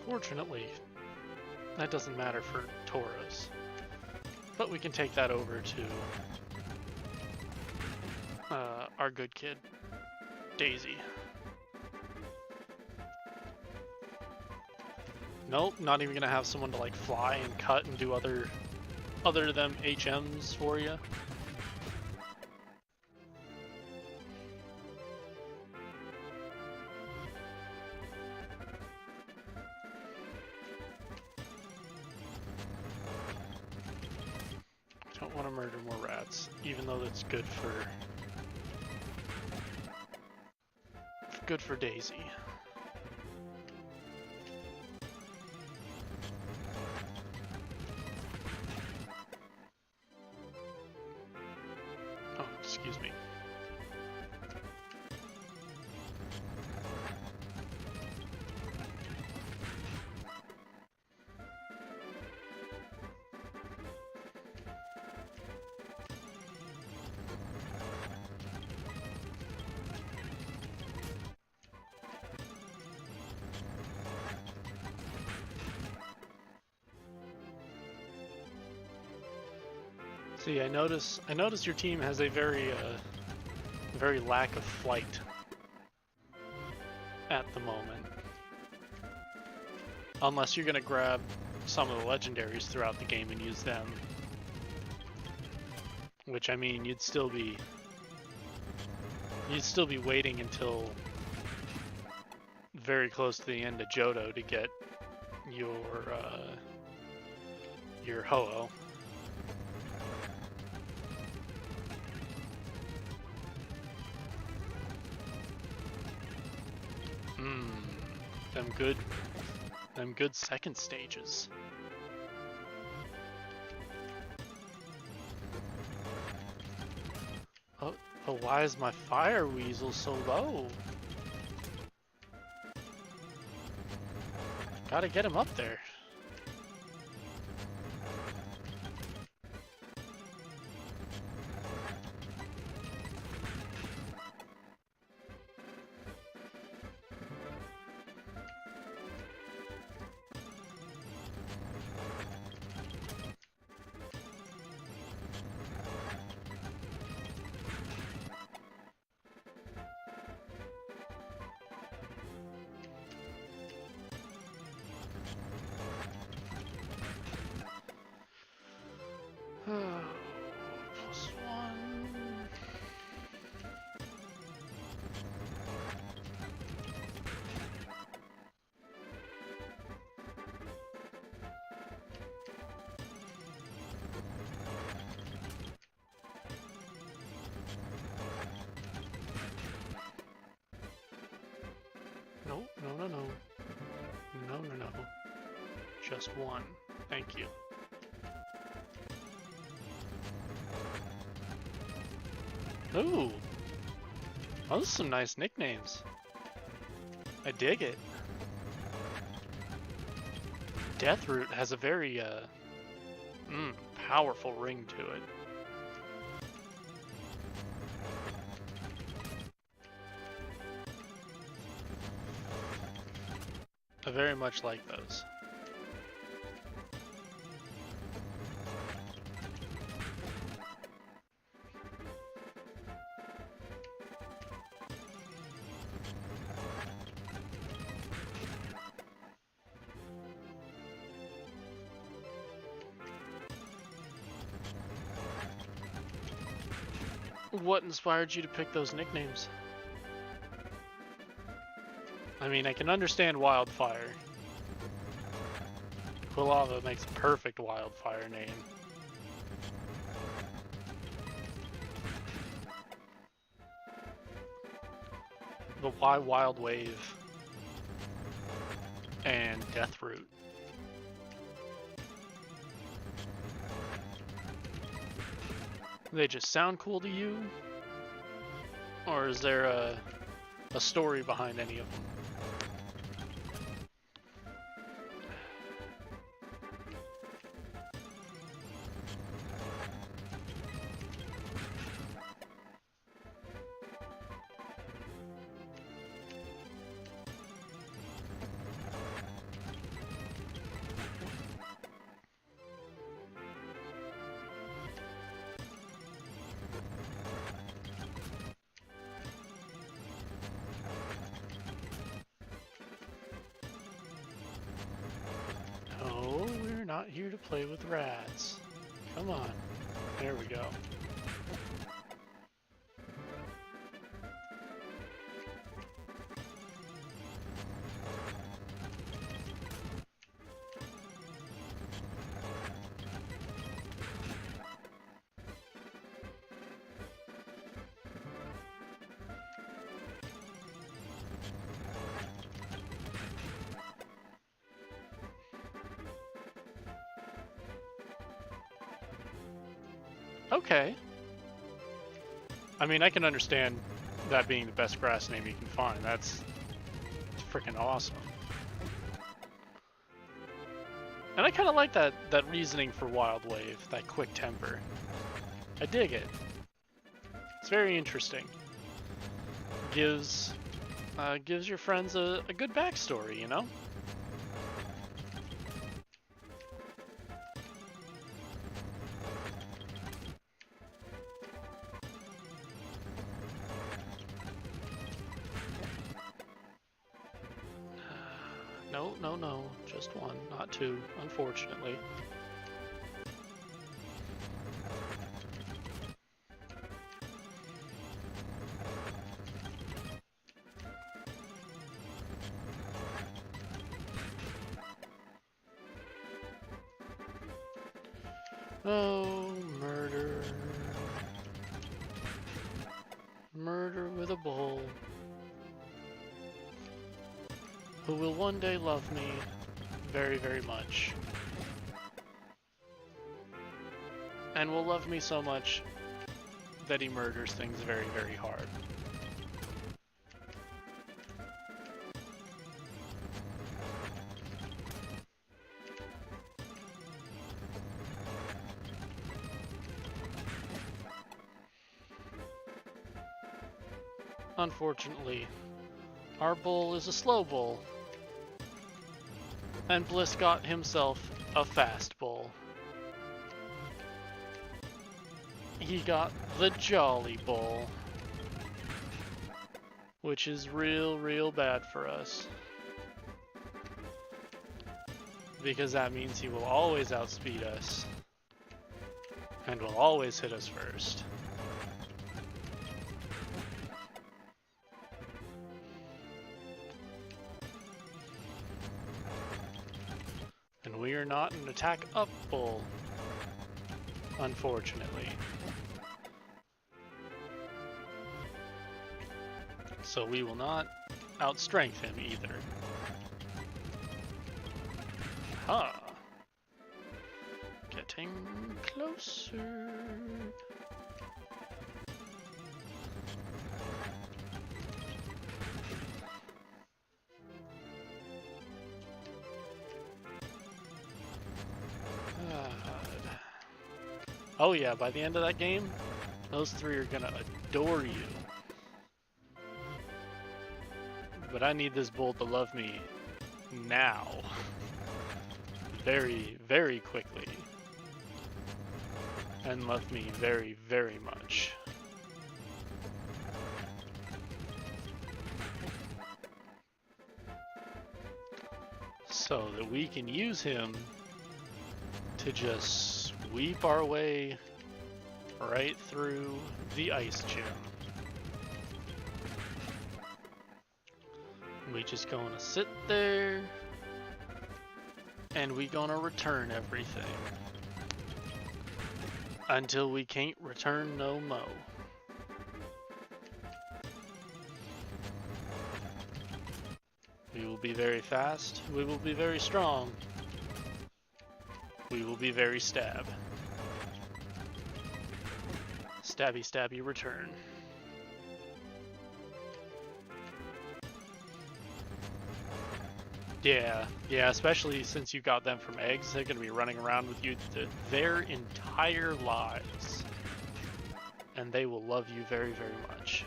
[SPEAKER 1] Fortunately, that doesn't matter for Tauros. But we can take that over to our good kid, Daisy. Nope, not even gonna have someone to like fly and cut and do other than HMs for you. Don't want to murder more rats, even though that's good for Daisy. Oh, excuse me. See, I notice your team has a very lack of flight at the moment. Unless you're gonna grab some of the legendaries throughout the game and use them. Which, I mean, you'd still be waiting until very close to the end of Johto to get your Ho-Oh. Them good second stages. Oh, why is my Fire Weasel so low? Gotta get him up there. +1. No. Just 1. Thank you. Ooh! Those are some nice nicknames. I dig it. Deathroot has a very, powerful ring to it. I very much like those. What inspired you to pick those nicknames? I mean, I can understand Wildfire. Quilava makes a perfect Wildfire name. But why Wild Wave and Deathroot? They just sound cool to you? Or is there a story behind any of them? Not here to play with rats. Come on. There we go. Okay. I mean, I can understand that being the best grass name you can find. That's freaking awesome. And I kind of like that reasoning for Wild Wave, that quick temper. I dig it. It's very interesting. Gives your friends a good backstory, you know? No, just one, not two, unfortunately. Oh, murder. Murder with a bull. Who will one day love me very, very much. And will love me so much that he murders things very, very hard. Unfortunately, our bull is a slow bull. And Bliss got himself a fast bull. He got the Jolly Bull. Which is real bad for us. Because that means he will always outspeed us. And will always hit us first. We are not an attack up bull, unfortunately. So we will not outstrength him either. Ha! Getting closer. Oh yeah, by the end of that game, those three are gonna adore you. But I need this bull to love me now. Very, very quickly. And love me very, very much. So that we can use him to just sweep our way right through the ice gym. We just gonna sit there and we gonna return everything until we can't return no mo. We will be very fast, we will be very strong, we will be very stab. Stabby stabby return. Yeah, especially since you got them from eggs, they're gonna be running around with you their entire lives. And they will love you very, very much.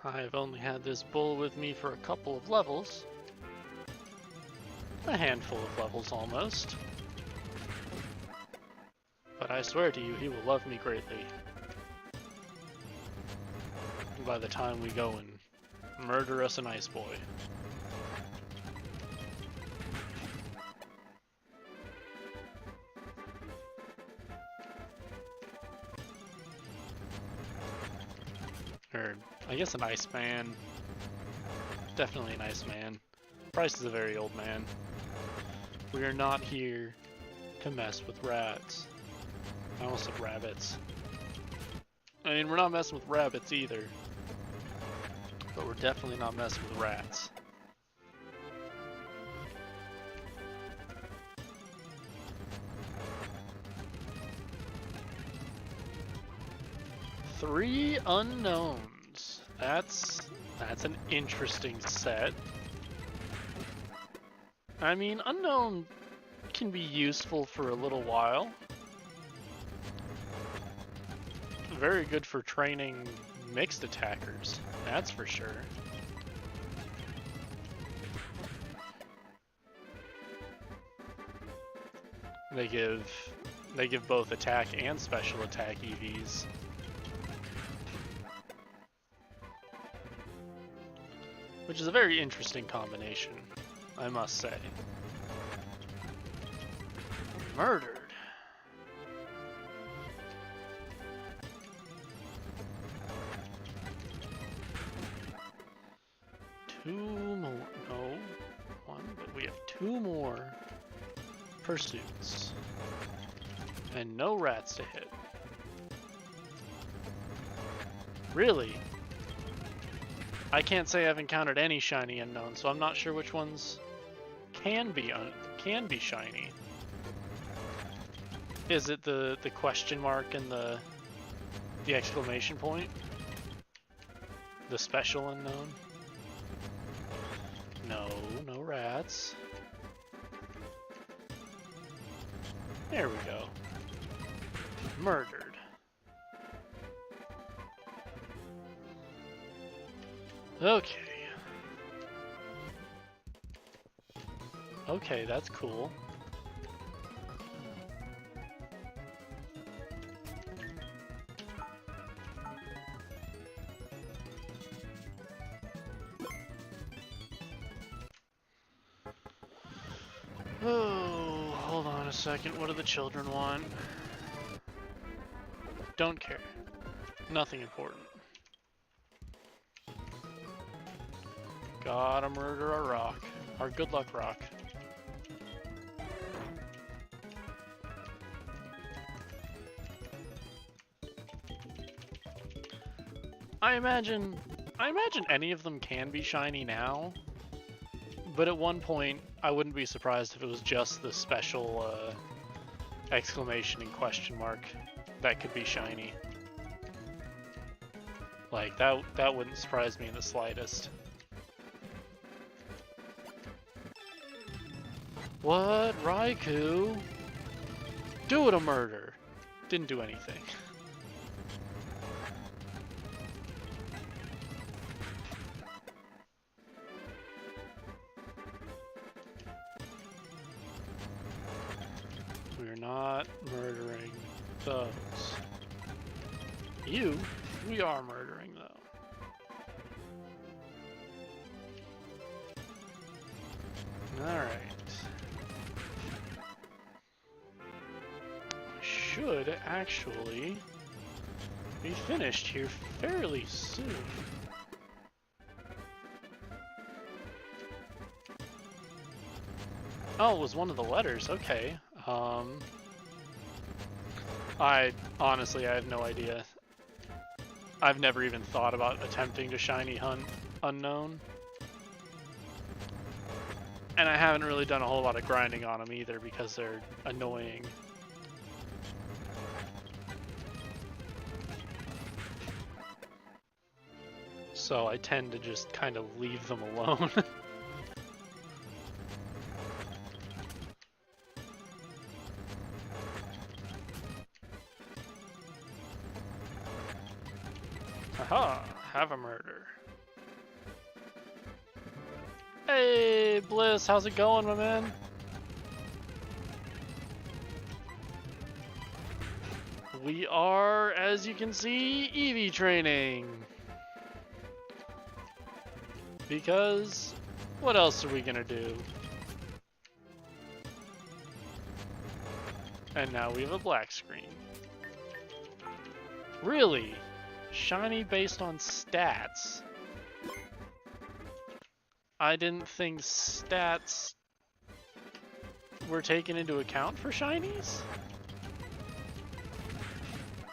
[SPEAKER 1] I've only had this bull with me for a couple of levels. A handful of levels almost. But I swear to you, he will love me greatly. By the time we go and murder us an ice boy. Or, I guess an Iceman. Definitely an Iceman. Price is a very old man. We are not here to mess with rats. I almost said rabbits. I mean, we're not messing with rabbits either. But we're definitely not messing with rats. Three unknowns. That's an interesting set. I mean, unknown can be useful for a little while. Very good for training mixed attackers, that's for sure. They give both attack and special attack EVs. Which is a very interesting combination, I must say. Murdered. Two more, no, one, but we have two more pursuits. And no rats to hit. Really? I can't say I've encountered any shiny unknown, so I'm not sure which ones can be shiny. Is it the question mark and the exclamation point? The special unknown? No rats. There we go. Murdered. Okay. Okay, that's cool. Oh, hold on a second. What do the children want? Don't care. Nothing important. Gotta murder our rock. Our good luck rock. I imagine any of them can be shiny now, but at one point I wouldn't be surprised if it was just the special exclamation and question mark that could be shiny. Like that wouldn't surprise me in the slightest. What? Raikou? Do it a murder. Didn't do anything. We're not murdering those. You, we are murdering though. Alright. Should actually be finished here fairly soon. Oh, it was one of the letters, okay. I have no idea. I've never even thought about attempting to shiny hunt unknown. And I haven't really done a whole lot of grinding on them either because they're annoying. So I tend to just kind of leave them alone. Haha, have a murder. Hey, Bliss, how's it going, my man? We are, as you can see, Eevee training. Because, what else are we gonna do? And now we have a black screen. Really? Shiny based on stats? I didn't think stats were taken into account for shinies?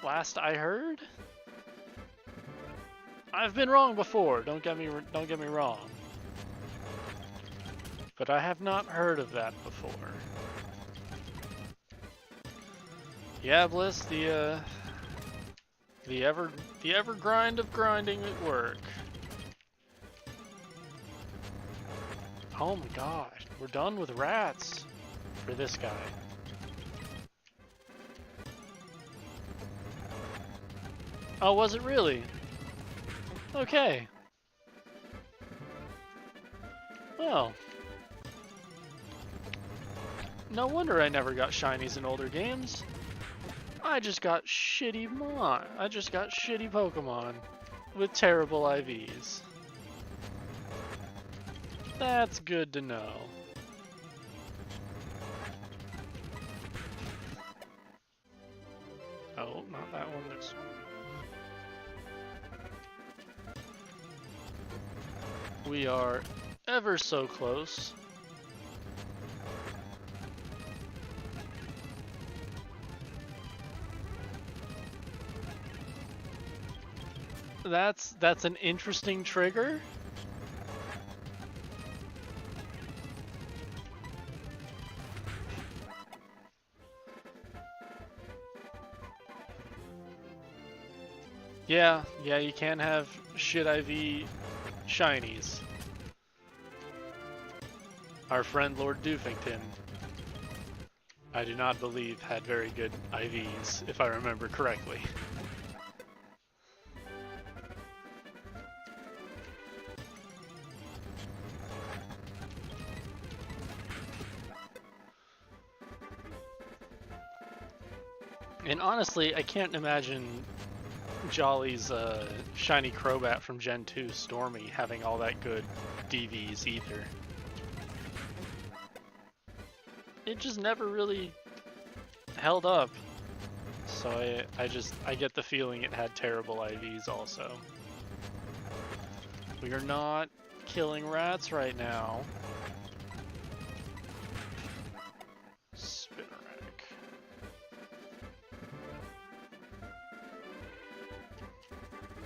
[SPEAKER 1] Last I heard? I've been wrong before, don't get me wrong. But I have not heard of that before. Yeah, Bliss, the ever grind of grinding at work. Oh my gosh, we're done with rats for this guy. Oh, was it really? Okay. Well. No wonder I never got shinies in older games. I just got shitty Pokemon with terrible IVs. That's good to know. Oh, not that one, this one. We are ever so close. That's an interesting trigger. Yeah, you can have shit IV shinies. Our friend Lord Doofington, I do not believe had very good IVs, if I remember correctly. And honestly, I can't imagine Jolly's shiny Crobat from Gen 2 Stormy having all that good DVs either. It just never really held up. So I get the feeling it had terrible IVs also. We are not killing rats right now.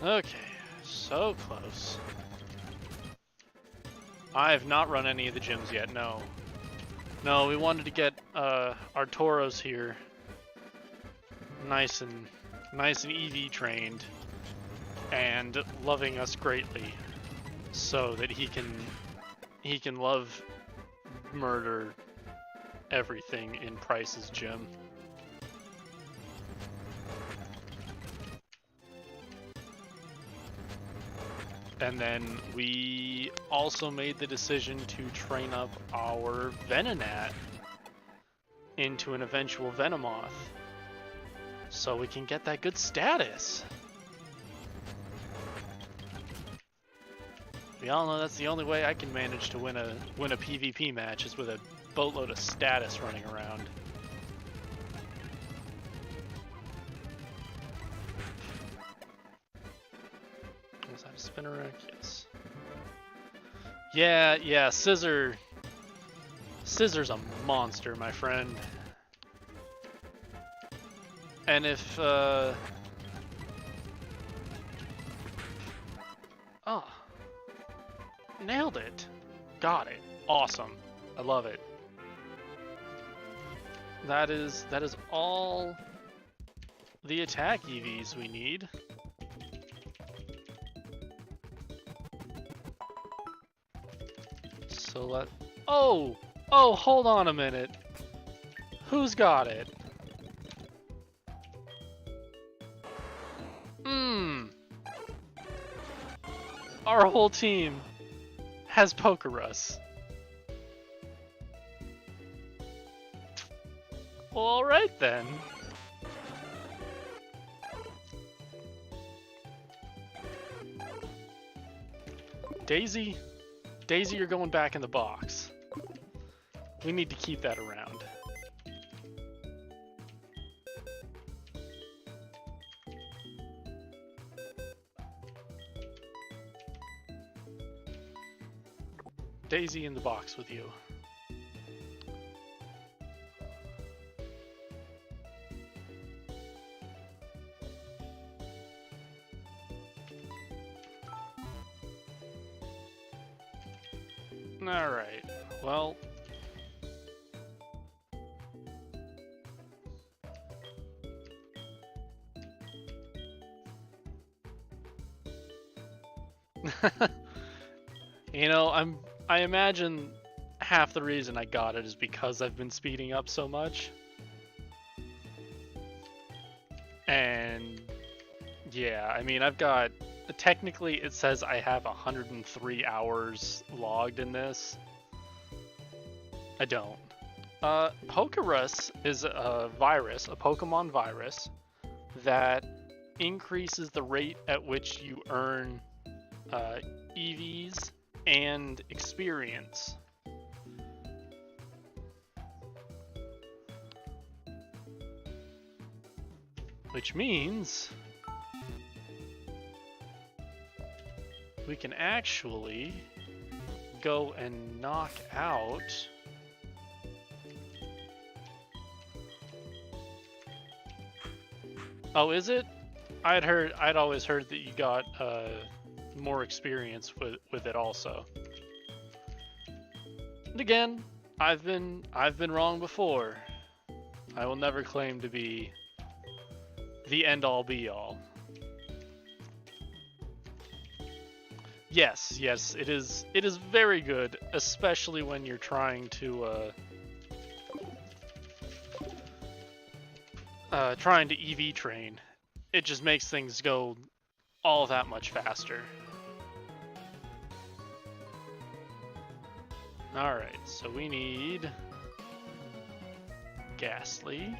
[SPEAKER 1] Okay, so close. I have not run any of the gyms yet, no. No, we wanted to get our Tauros here nice and EV trained and loving us greatly so that he can love murder everything in Price's gym. And then we also made the decision to train up our Venonat into an eventual Venomoth, so we can get that good status. We all know that's the only way I can manage to win a PvP match, is with a boatload of status running around. Was that a Spinnerack? Yes. Yeah, Scissor's a monster, my friend. And if, oh. Nailed it. Got it. Awesome. I love it. That is all the attack EVs we need. So oh, hold on a minute. Who's got it? Our whole team has Pokerus. Well, alright then. Daisy, you're going back in the box. We need to keep that around. Daisy in the box with you. Alright, well... You know, I imagine half the reason I got it is because I've been speeding up so much. And yeah, I mean, I've got, technically it says I have 103 hours logged in this. I don't. Pokerus is a virus, a Pokemon virus, that increases the rate at which you earn EVs and experience. Which means we can actually go and knock out Oh, is it? I'd always heard that you got more experience with it also. And again, I've been wrong before. I will never claim to be the end all be all. Yes, it is very good, especially when you're trying to EV train. It just makes things go all that much faster. Alright, so we need Ghastly.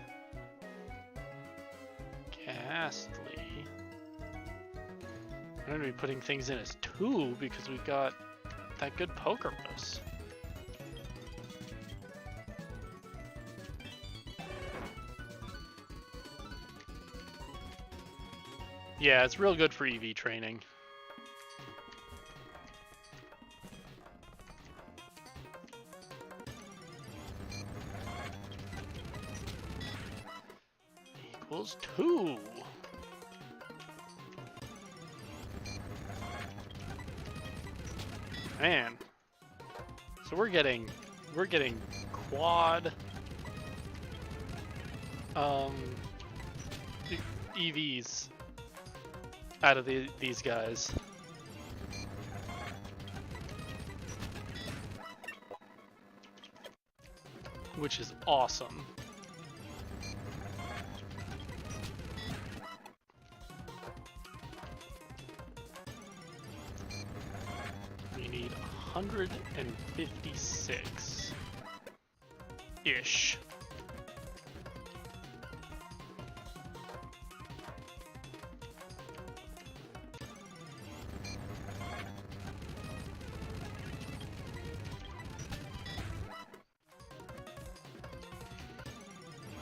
[SPEAKER 1] I'm gonna be putting things in as 2 because we've got that good Pokerus. Yeah, it's real good for EV training. Equals 2. Man. So we're getting quad EVs out of these guys. which is awesome. We need 156-ish.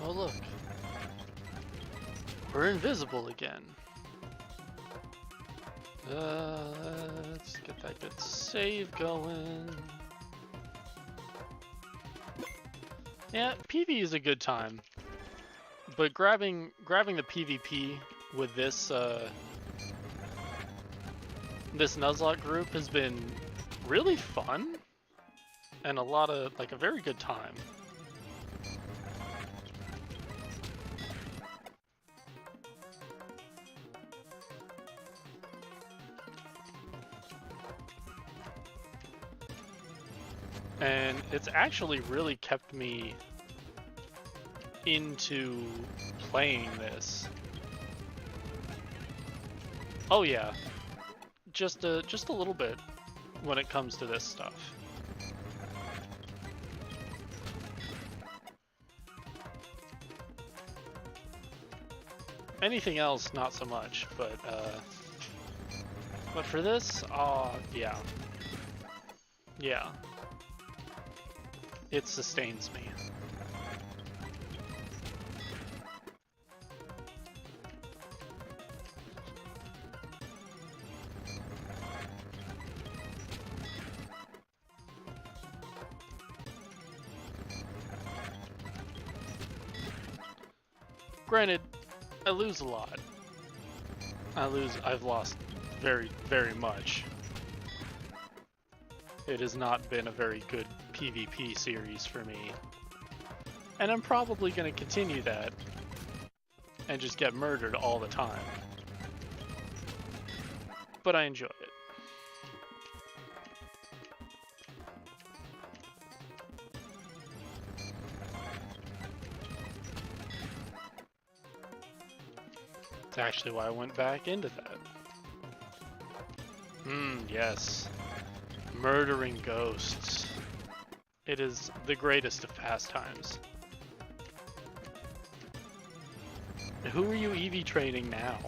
[SPEAKER 1] Oh look, we're invisible again. Let's get that good save going. Yeah, PV is a good time, but grabbing the PvP with this this Nuzlocke group has been really fun and a very good time. And it's actually really kept me into playing this. Oh yeah, just a little bit when it comes to this stuff. Anything else, not so much, but for this, yeah. Yeah. It sustains me. Granted, I lose a lot. I've lost very, very much. It has not been a very good PvP series for me. And I'm probably going to continue that and just get murdered all the time. But I enjoy it. That's actually why I went back into that. Yes. Murdering ghosts. It is the greatest of pastimes. Who are you EV training now?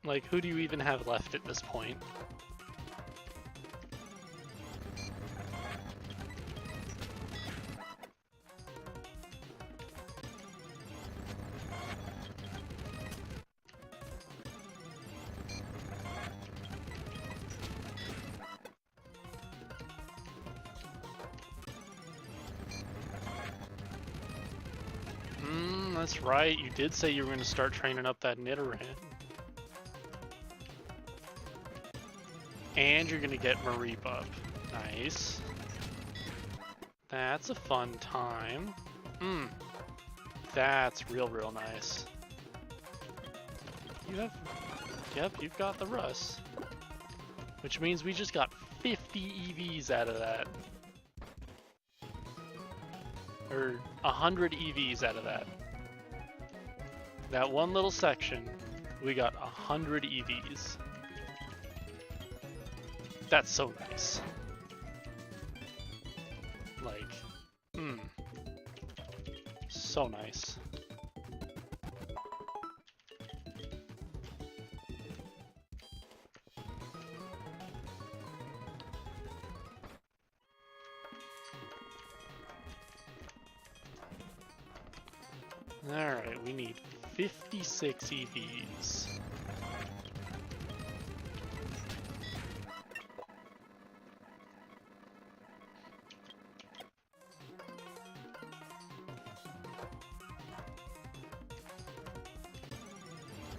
[SPEAKER 1] Like, who do you even have left at this point? That's right, you did say you were going to start training up that Nidoran. And you're going to get Mareep up. Nice. That's a fun time. That's real nice. You've got the Russ. Which means we just got 50 EVs out of that. Or 100 EVs out of that. That one little section, we got 100 EVs. That's so nice. Like, so nice. Alright, we need 56 EVs.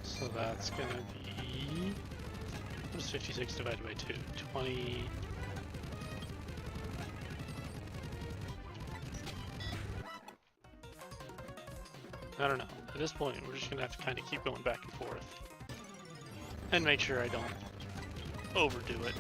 [SPEAKER 1] So that's gonna be... what is 56 divided by 2? 20... I don't know. At this point, we're just gonna have to kind of keep going back and forth. And make sure I don't overdo it.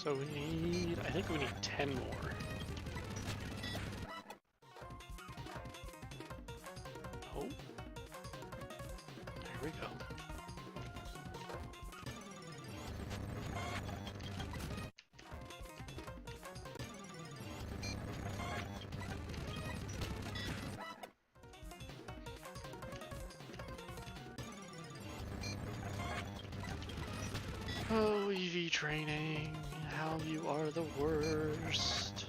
[SPEAKER 1] So we need, I think we need 10 more. Oh. There we go. Oh, EV training, how you are the worst.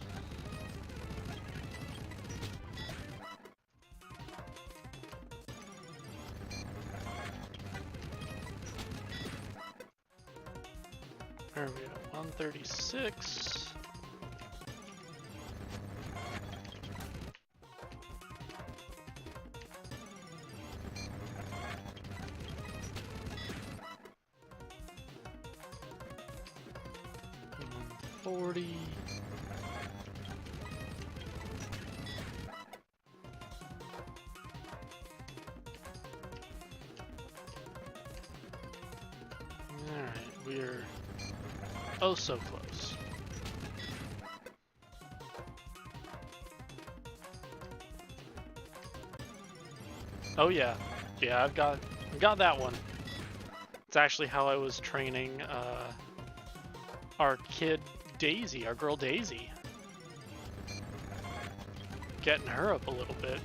[SPEAKER 1] There we go, 136. $40. Alright, we're oh so close. Oh yeah. Yeah, I've got that one. It's actually how I was training our kid Daisy, our girl Daisy. Getting her up a little bit.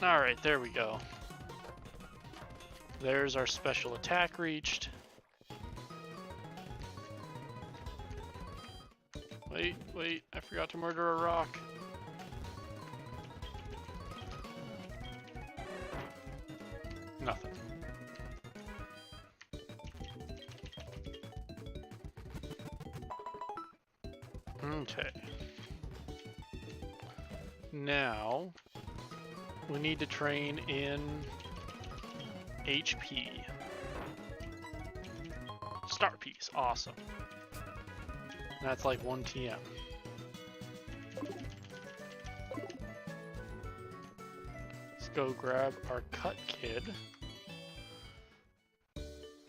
[SPEAKER 1] Alright, there we go. There's our special attack reached. Wait, I forgot to murder a rock. Nothing. Okay. Now, we need to train in HP. Star piece, awesome. That's like 1 TM. Let's go grab our cut kid.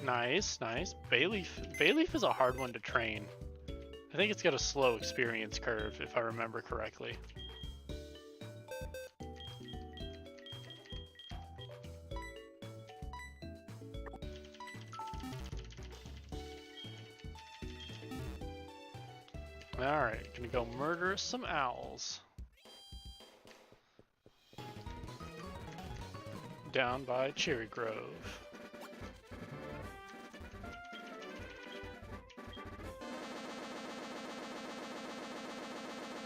[SPEAKER 1] Nice, nice. Bayleaf is a hard one to train. I think it's got a slow experience curve, if I remember correctly. Alright, gonna go murder some owls. Down by Cherry Grove.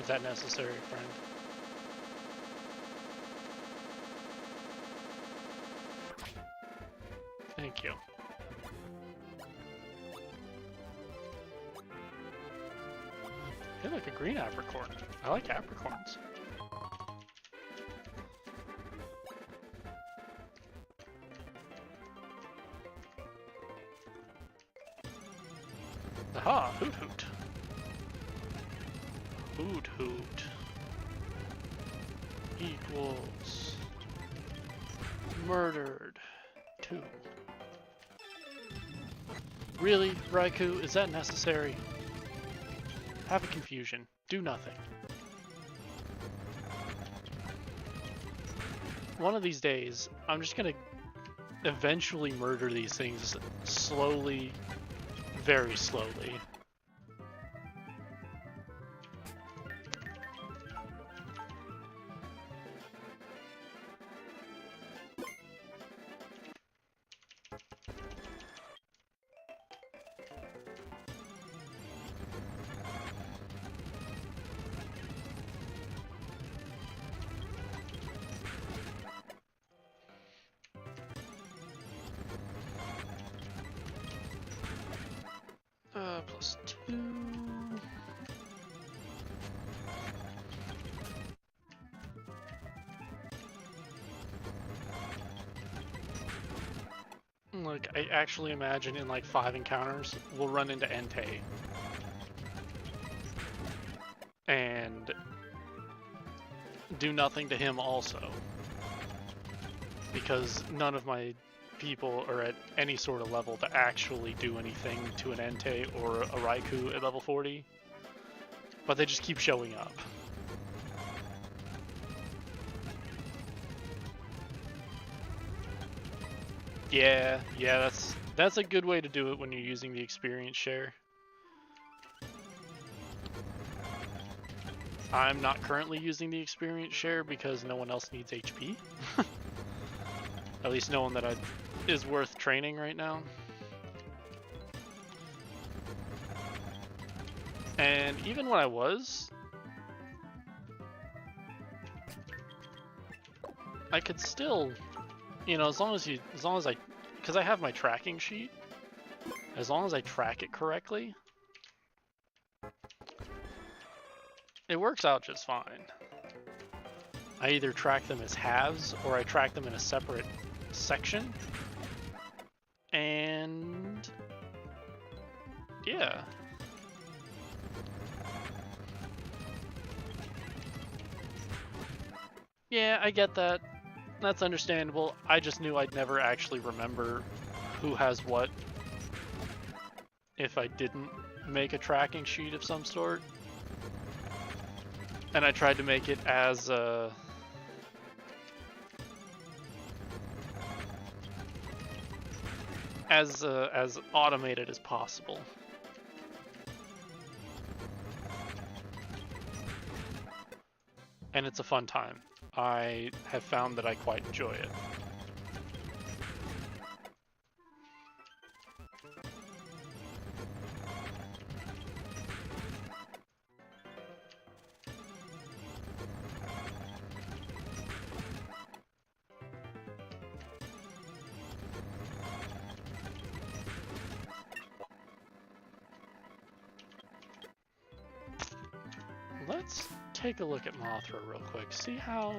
[SPEAKER 1] Is that necessary, friend? Thank you. I feel like a green apricorn. I like apricorns. Aha! Hoot hoot. Hoot hoot equals murdered 2. Really, Raikou? Is that necessary? Have a confusion. Do nothing. One of these days, I'm just gonna eventually murder these things slowly, very slowly. +2. Like, I actually imagine in like 5 encounters, we'll run into Entei. And do nothing to him also. Because none of my people are at any sort of level to actually do anything to an Entei or a Raikou at level 40, but they just keep showing up. Yeah, that's a good way to do it when you're using the experience share. I'm not currently using the experience share because no one else needs HP. At least no one that is worth training right now. And even when I was, I could still, you know, as long as I, because I have my tracking sheet, as long as I track it correctly, it works out just fine. I either track them as halves or I track them in a separate section. And yeah. Yeah, I get that. That's understandable. I just knew I'd never actually remember who has what if I didn't make a tracking sheet of some sort. And I tried to make it as automated as possible. And it's a fun time. I have found that I quite enjoy it. Let's take a look at Mothra real quick. See how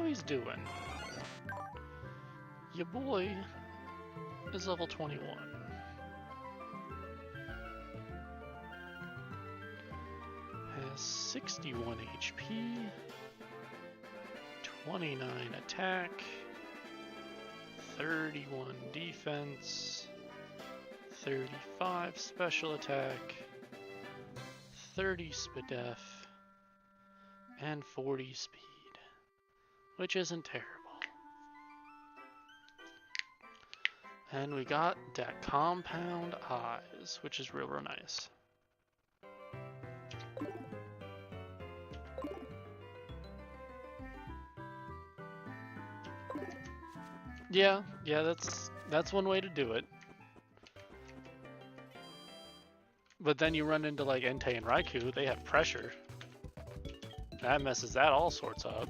[SPEAKER 1] he's doing. Your boy is level 21. Has 61 HP, 29 attack, 31 defense, 35 special attack, 30 SPDF, and 40 speed, which isn't terrible. And we got that compound eyes, which is real nice. Yeah, that's one way to do it. But then you run into like Entei and Raikou, they have pressure. That messes that all sorts up.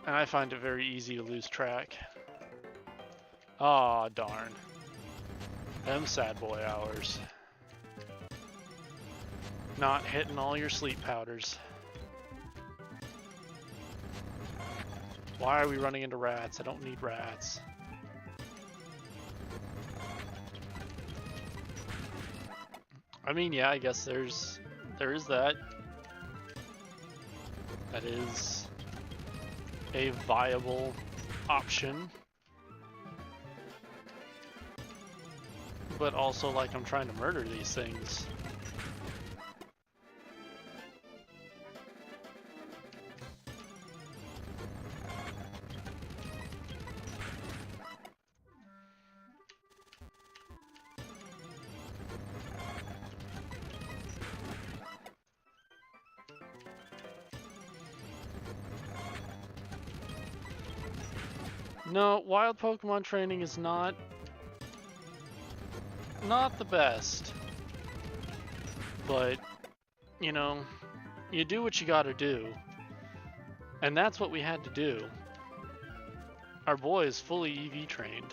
[SPEAKER 1] And I find it very easy to lose track. Aw, darn. Them sad boy hours. Not hitting all your sleep powders. Why are we running into rats? I don't need rats. I mean, yeah, I guess there is that. That is a viable option. But also, like, I'm trying to murder these things. No, wild Pokemon training is not the best. But, you know, you do what you gotta do. And that's what we had to do. Our boy is fully EV trained.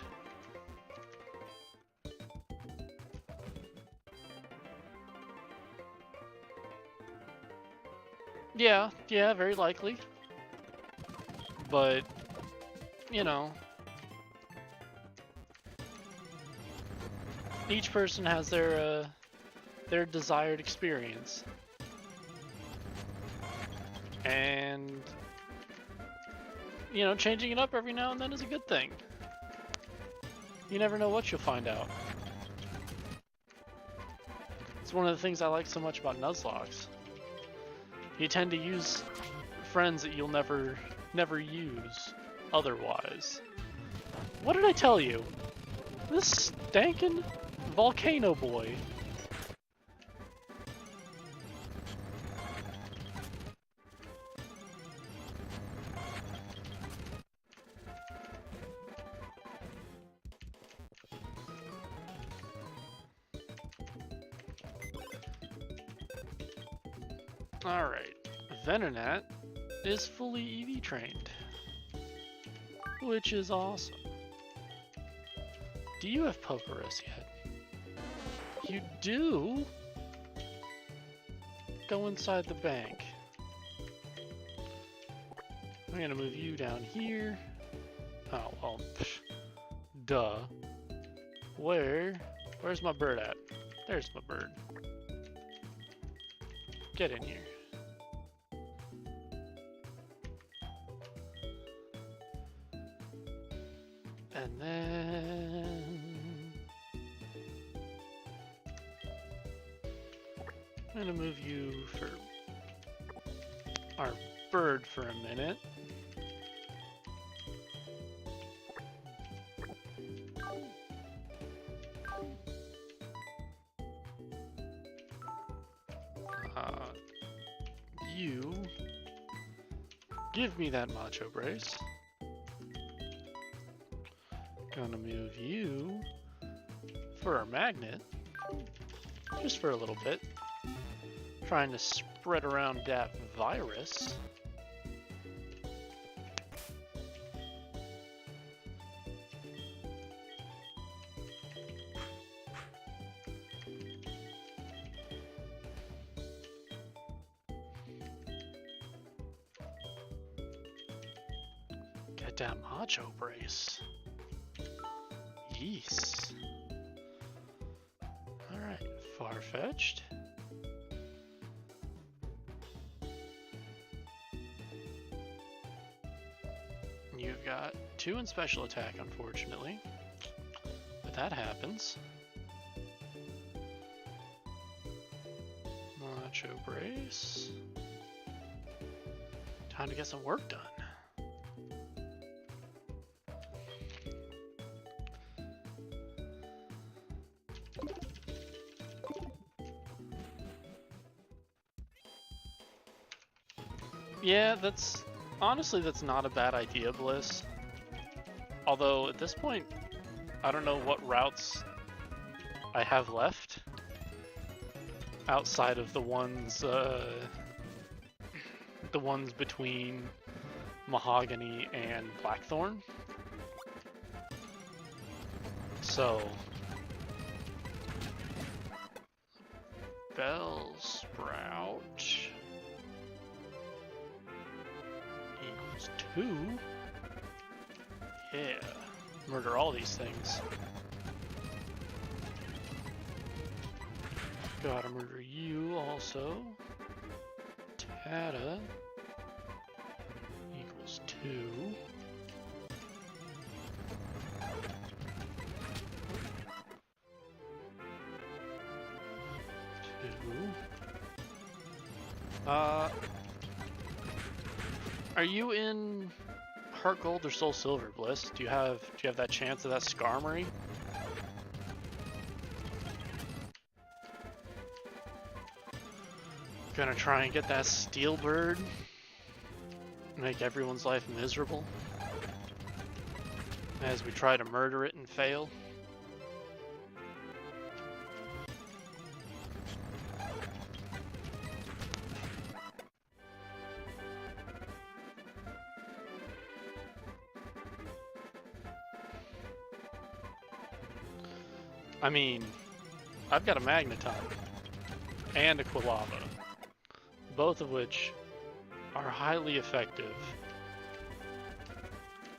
[SPEAKER 1] Yeah, very likely. But, you know, each person has their desired experience. And, you know, changing it up every now and then is a good thing. You never know what you'll find out. It's one of the things I like so much about Nuzlocks. You tend to use friends that you'll never use otherwise. What did I tell you? This stankin' volcano boy. Alright, Venonat is fully EV trained, which is awesome. Do you have Pokerus yet? You do? Go inside the bank. I'm gonna move you down here. Oh, well, duh. Where's my bird at? There's my bird. Get in here. And then I'm gonna move you for our bird for a minute. You give me that macho brace. Gonna move you for our magnet, just for a little bit. Trying to spread around that virus. Get that macho brace. Yes. Alright, far-fetched. You've got 2 in special attack, unfortunately. But that happens. Macho brace. Time to get some work done. Yeah, honestly, that's not a bad idea, Bliss. Although, at this point, I don't know what routes I have left. Outside of the ones between Mahogany and Blackthorn. So... Bellsprout... 2? Yeah. Murder all these things. Gotta murder you also. Tata equals 2. 2. Are you in HeartGold or Soul Silver, Bliss? Do you have that chance of that Skarmory? Gonna try and get that Steel Bird. Make everyone's life miserable. As we try to murder it and fail. I mean, I've got a Magneton and a Quilava, both of which are highly effective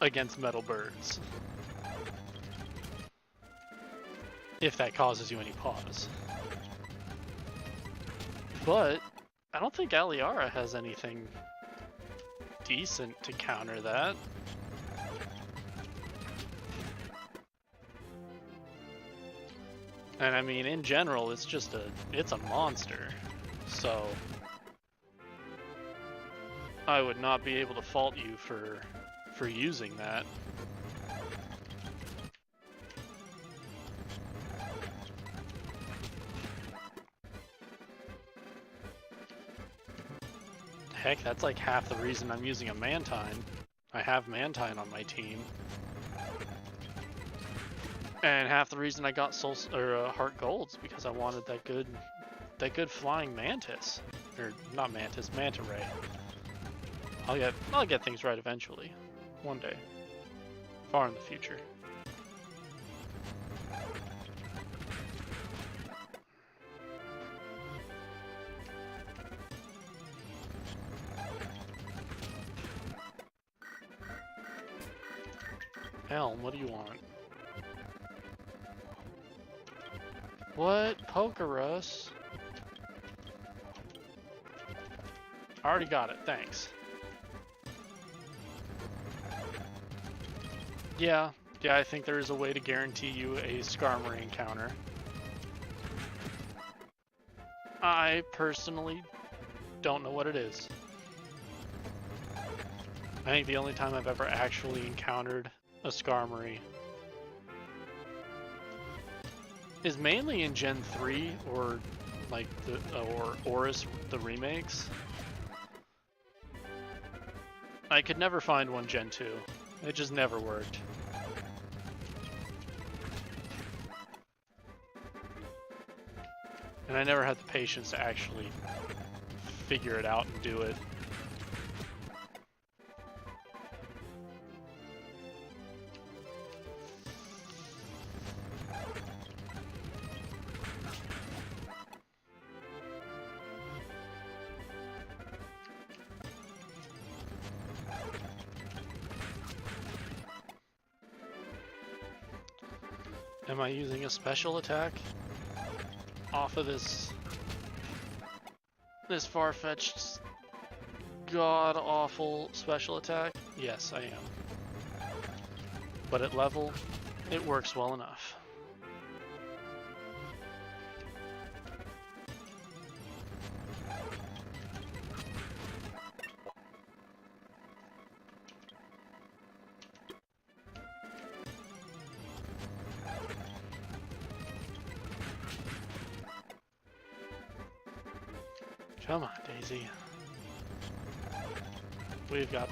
[SPEAKER 1] against metal birds. If that causes you any pause. But I don't think Aliara has anything decent to counter that. And I mean, in general, it's just it's a monster. So I would not be able to fault you for using that. Heck, that's like half the reason I'm using a Mantine. I have Mantine on my team. And half the reason I got HeartGolds because I wanted that good flying Mantis. Or not Mantis, Manta Ray. I'll get things right eventually. One day. Far in the future. Elm, what do you want? What? Pokerus? I already got it, thanks. Yeah, I think there is a way to guarantee you a Skarmory encounter. I personally don't know what it is. I think the only time I've ever actually encountered a Skarmory is mainly in Gen 3 or like or Oris, the remakes. I could never find one Gen 2. It just never worked. And I never had the patience to actually figure it out and do it. Am I using a special attack off of this far-fetched, god-awful special attack? Yes, I am. But at level, it works well enough. Come on, Daisy. We've got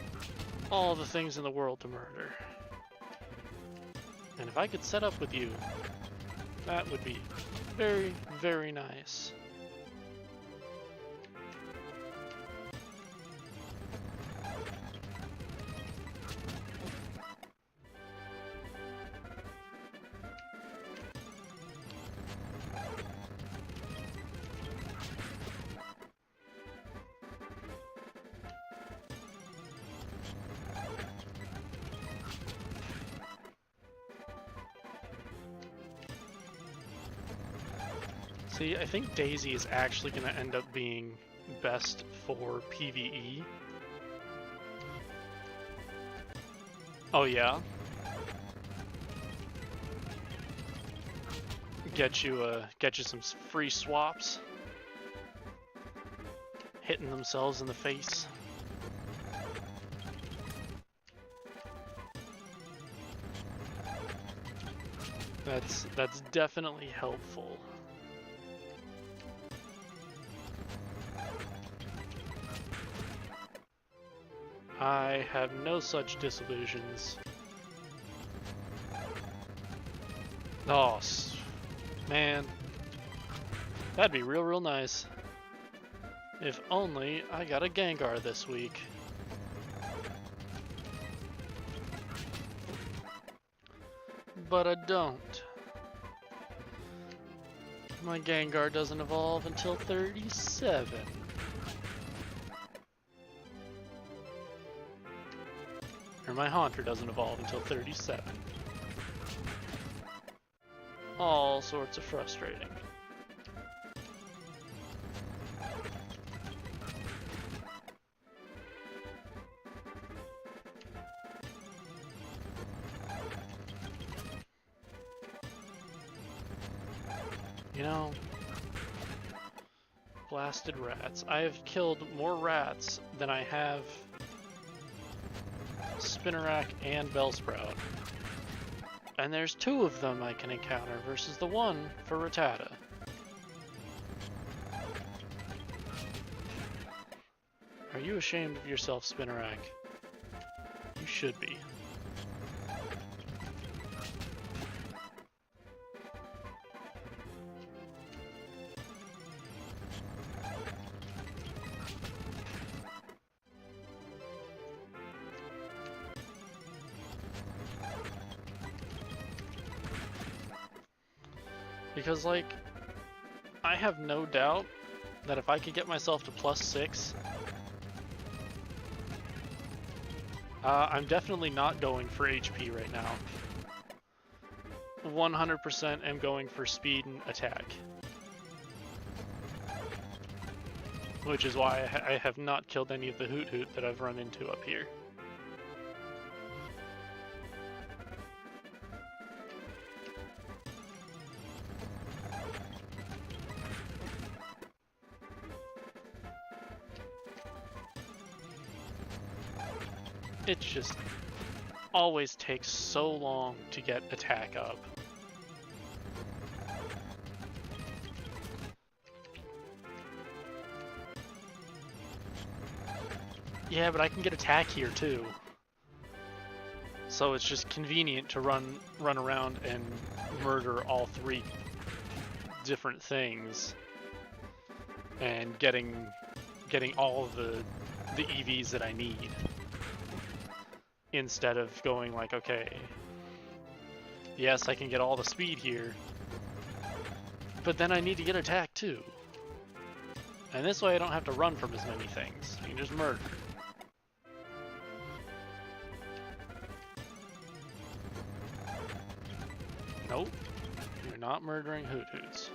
[SPEAKER 1] all the things in the world to murder. And if I could set up with you, that would be very, very nice. See, I think Daisy is actually going to end up being best for PvE. Oh yeah? Get you some free swaps. Hitting themselves in the face. That's definitely helpful. I have no such disillusions. Oh, man. That'd be real nice. If only I got a Gengar this week. But I don't. My Gengar doesn't evolve until 37. Or my Haunter doesn't evolve until 37. All sorts of frustrating. Blasted rats. I have killed more rats than I have Spinnerack and Bellsprout. And there's 2 of them I can encounter versus the 1 for Rattata. Are you ashamed of yourself, Spinnerack? You should be. Because, like, I have no doubt that if I could get myself to +6, I'm definitely not going for HP right now. 100% am going for speed and attack. Which is why I have not killed any of the Hoot Hoot that I've run into up here. It just always takes so long to get attack up. Yeah, but I can get attack here too. So it's just convenient to run around and murder all 3 different things and getting all of the EVs that I need. Instead of going like, okay, yes, I can get all the speed here, but then I need to get attack too. And this way I don't have to run from as many things. I can just murder. Nope, you're not murdering Hoot Hoots.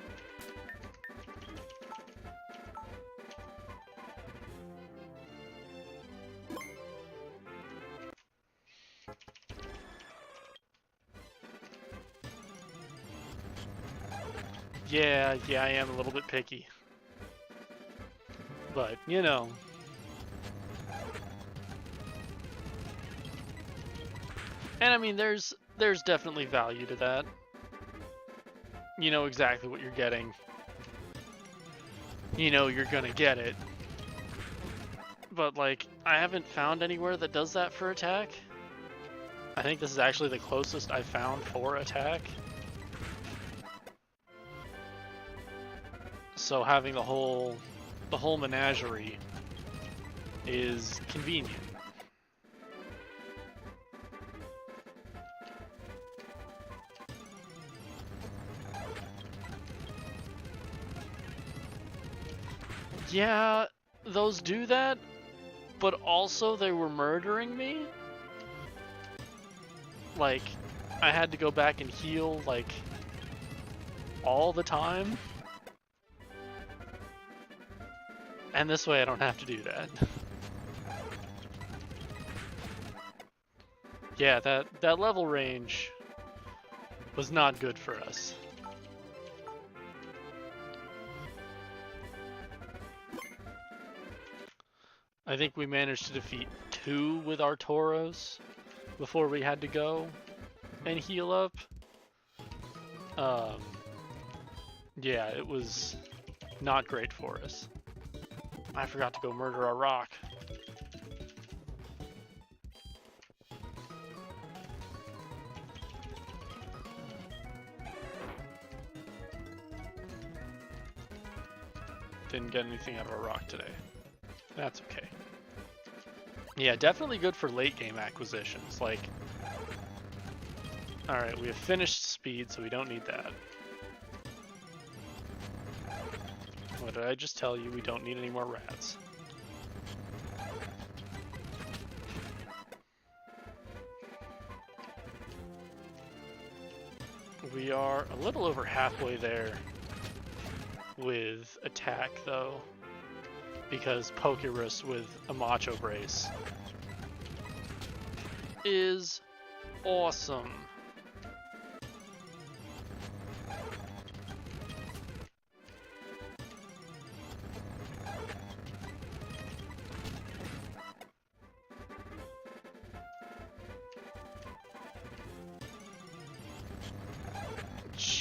[SPEAKER 1] Yeah, I am a little bit picky. But, you know. And I mean, there's definitely value to that. You know exactly what you're getting. You know you're gonna get it. But, like, I haven't found anywhere that does that for attack. I think this is actually the closest I've found for attack. So having the whole menagerie is convenient. Yeah, those do that, but also they were murdering me. Like, I had to go back and heal, like, all the time. And this way I don't have to do that. Yeah, that level range was not good for us. I think we managed to defeat 2 with our Tauros before we had to go and heal up. Yeah, it was not great for us. I forgot to go murder our rock. Didn't get anything out of our rock today. That's okay. Yeah, definitely good for late game acquisitions. Like, alright, we have finished speed, so we don't need that. What did I just tell you? We don't need any more rats. We are a little over halfway there with attack, though, because Pokerus with a Macho Brace is awesome.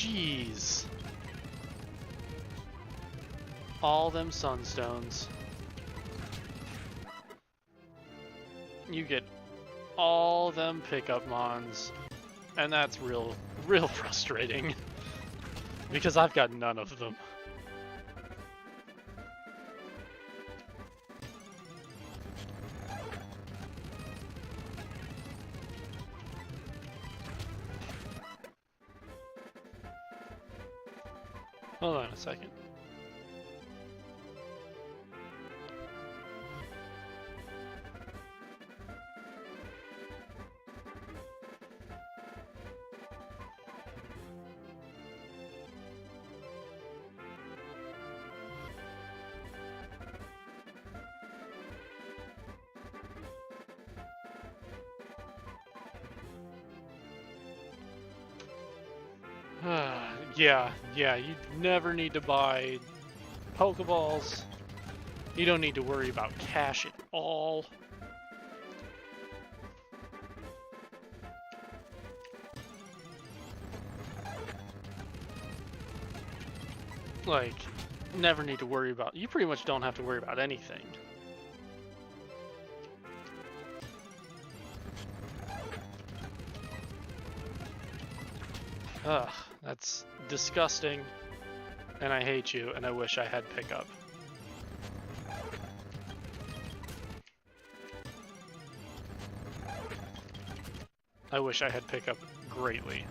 [SPEAKER 1] Jeez. All them sunstones. You get all them pickup mons, and that's real frustrating because I've got none of them. Hold on a second. Yeah, you never need to buy Pokeballs. You don't need to worry about cash at all. Like, never need to worry about, you pretty much don't have to worry about anything. Ugh, that's disgusting, and I hate you, and I wish I had pickup. I wish I had pickup greatly.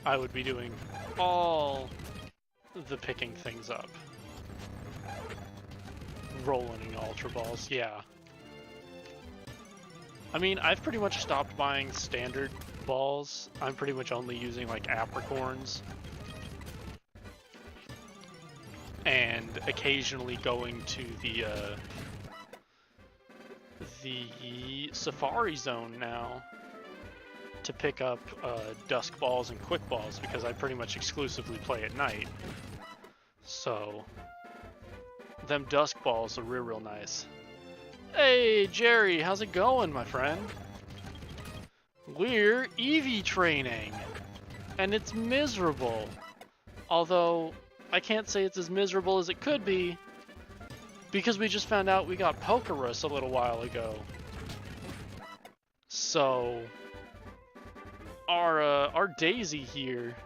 [SPEAKER 1] I would be doing all the picking things up. Rolling Ultra Balls, yeah. I mean, I've pretty much stopped buying standard balls. I'm pretty much only using like apricorns. And occasionally going to the Safari Zone now to pick up Dusk Balls and Quick Balls because I pretty much exclusively play at night. So, them Dusk Balls are real nice. Hey, Jerry, how's it going, my friend? We're Eevee training, and it's miserable. Although, I can't say it's as miserable as it could be, because we just found out we got Pokerus a little while ago. So, our Daisy here,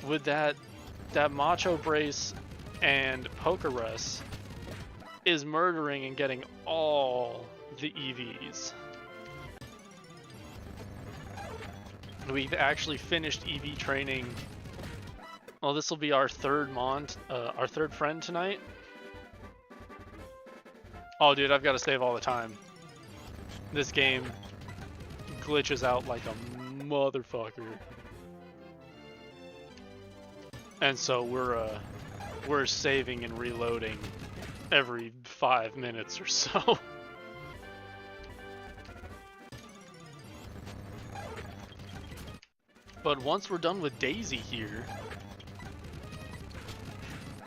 [SPEAKER 1] with that Macho Brace and Pokerus, is murdering and getting all the EVs. We've actually finished EV training. Well, this will be our third friend tonight. Oh, dude, I've got to save all the time. This game glitches out like a motherfucker, and so we're saving and reloading every 5 minutes or so. But once we're done with Daisy here,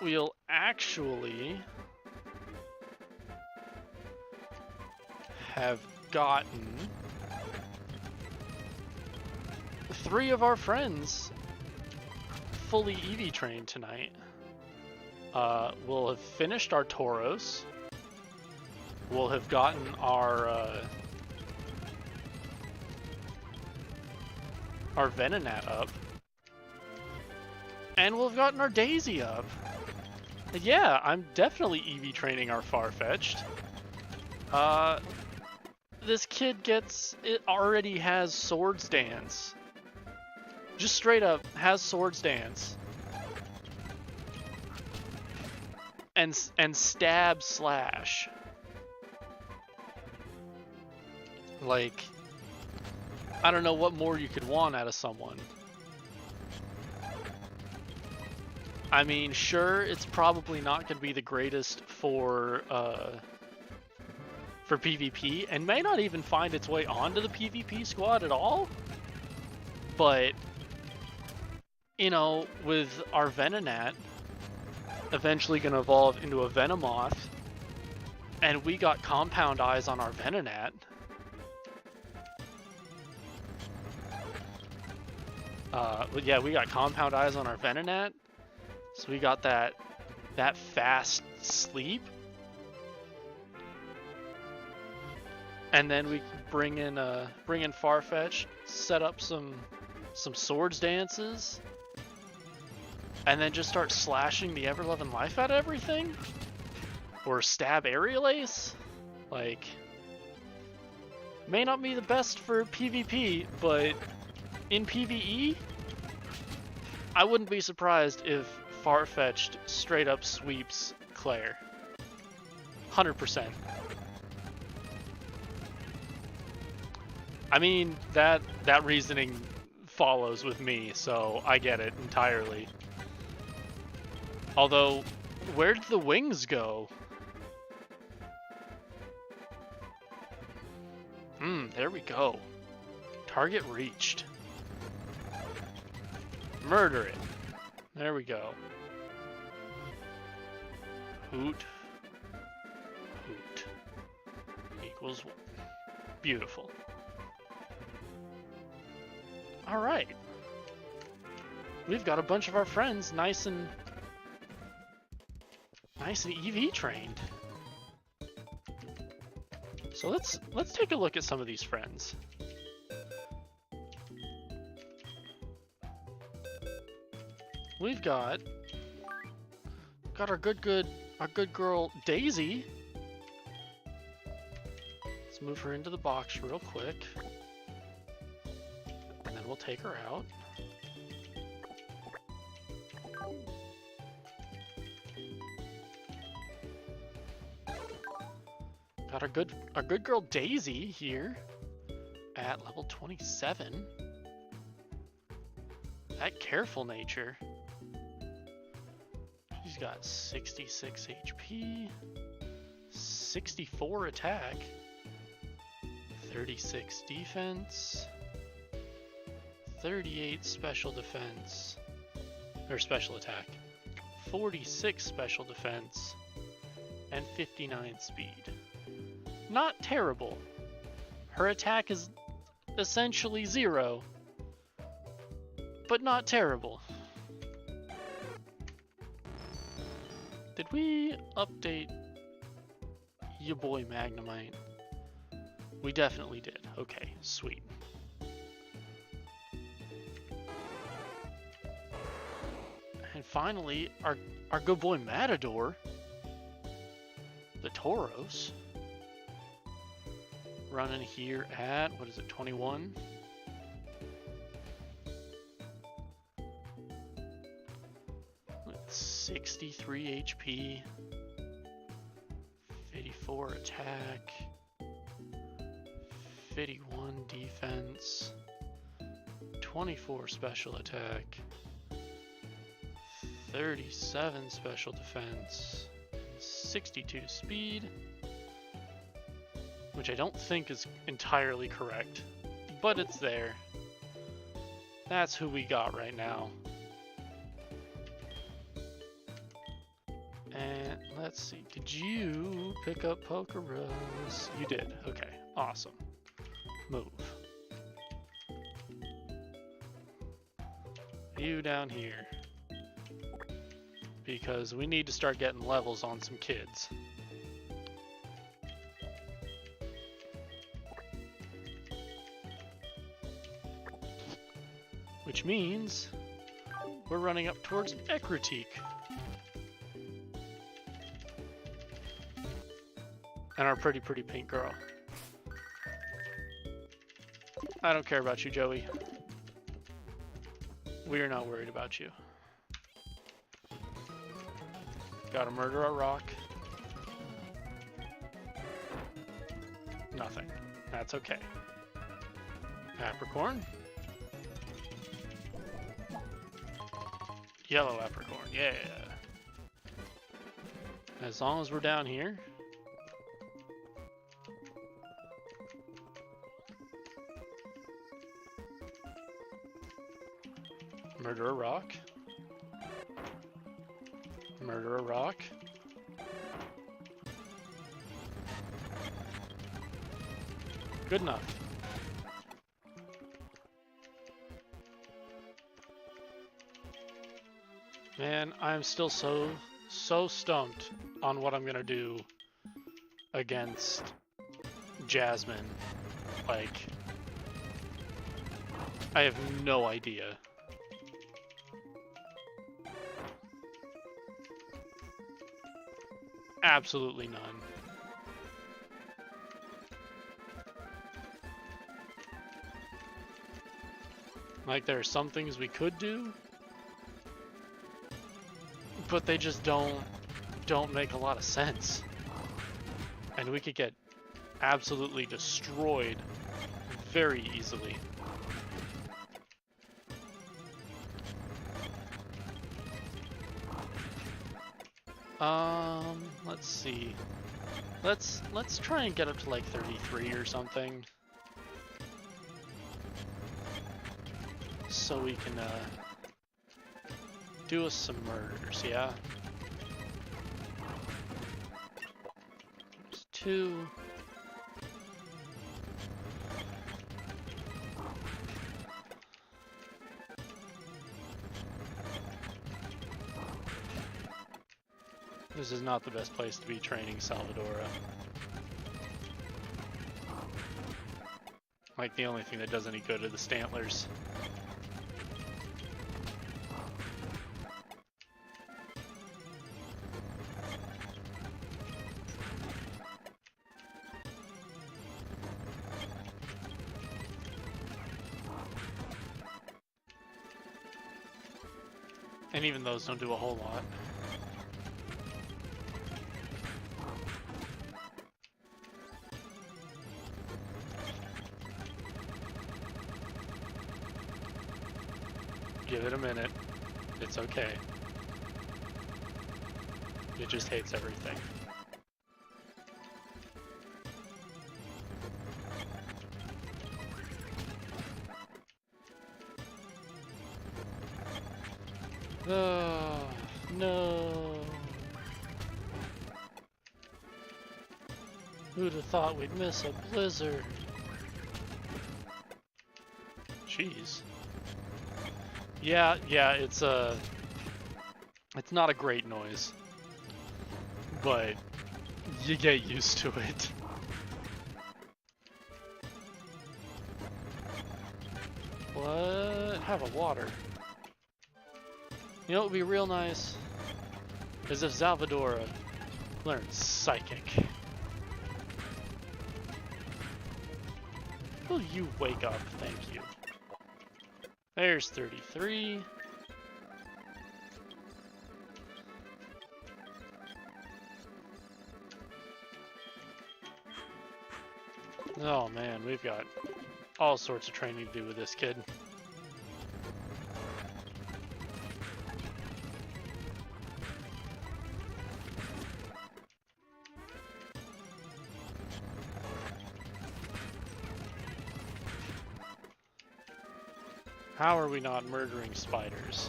[SPEAKER 1] we'll actually have gotten 3 of our friends fully EV trained tonight. We'll have finished our Tauros. We'll have gotten our Venonat up. And we'll have gotten our Daisy up. Yeah, I'm definitely EV training our Farfetch'd. This kid already has Swords Dance. Just straight up has Swords Dance. And Stab Slash. Like, I don't know what more you could want out of someone. I mean, sure, it's probably not going to be the greatest for PvP, and may not even find its way onto the PvP squad at all. But, you know, with our Venonat eventually going to evolve into a Venomoth, And we got compound eyes on our Venonat. But yeah, we got compound eyes on our Venonat. So we got that fast sleep. And then we bring in Farfetch, set up some swords dances, and then just start slashing the ever-loving life out of everything? Or stab aerial ace? Like, may not be the best for PvP, but in PvE, I wouldn't be surprised if Farfetched straight up sweeps Claire. 100%. I mean, that reasoning follows with me, so I get it entirely. Although, where did the wings go? There we go. Target reached. Murder it. There we go. Hoot. Hoot. Equals 1. Beautiful. Alright. We've got a bunch of our friends nice and EV trained. So let's take a look at some of these friends. We've got our good girl Daisy. Let's move her into the box real quick. And then we'll take her out. Got our good girl Daisy here at level 27. That careful nature. She's got 66 HP, 64 attack, 36 defense, 38 special defense, or special attack, 46 special defense, and 59 speed. Not terrible. Her attack is essentially 0, but not terrible. Did we update your boy Magnemite? We definitely did. Okay, sweet. And finally, our good boy Matador, the Tauros, running here at, what is it, 21? With 63 HP, 54 attack, 51 defense, 24 special attack, 37 special defense, 62 speed, which I don't think is entirely correct, but it's there. That's who we got right now. And let's see, did you pick up Pokerose? You did, okay, awesome. Move. You down here. Because we need to start getting levels on some kids. Which means we're running up towards Ekritique. And our pretty pink girl. I don't care about you, Joey. We are not worried about you. Gotta murder a rock. Nothing. That's okay. Apricorn. Yellow apricorn, yeah. As long as we're down here. Murder a rock. Murder a rock. Good enough. Man, I'm still so stumped on what I'm gonna do against Jasmine. Like, I have no idea. Absolutely none. Like, there are some things we could do, but they just don't make a lot of sense. And we could get absolutely destroyed very easily. Let's see. Let's try and get up to like 33 or something. So we can do us some murders, yeah? There's 2. This is not the best place to be training Salvadora. Like, the only thing that does any good are the Stantlers. And even those don't do a whole lot. Give it a minute. It's okay. It just hates everything. Oh, no. Who'd have thought we'd miss a blizzard? Jeez. Yeah, it's not a great noise, but you get used to it. What? Have a water. You know what would be real nice? Is if Salvadora learned Psychic. Will you wake up? Thank you. There's 33. Oh man, we've got all sorts of training to do with this kid. How are we not murdering spiders?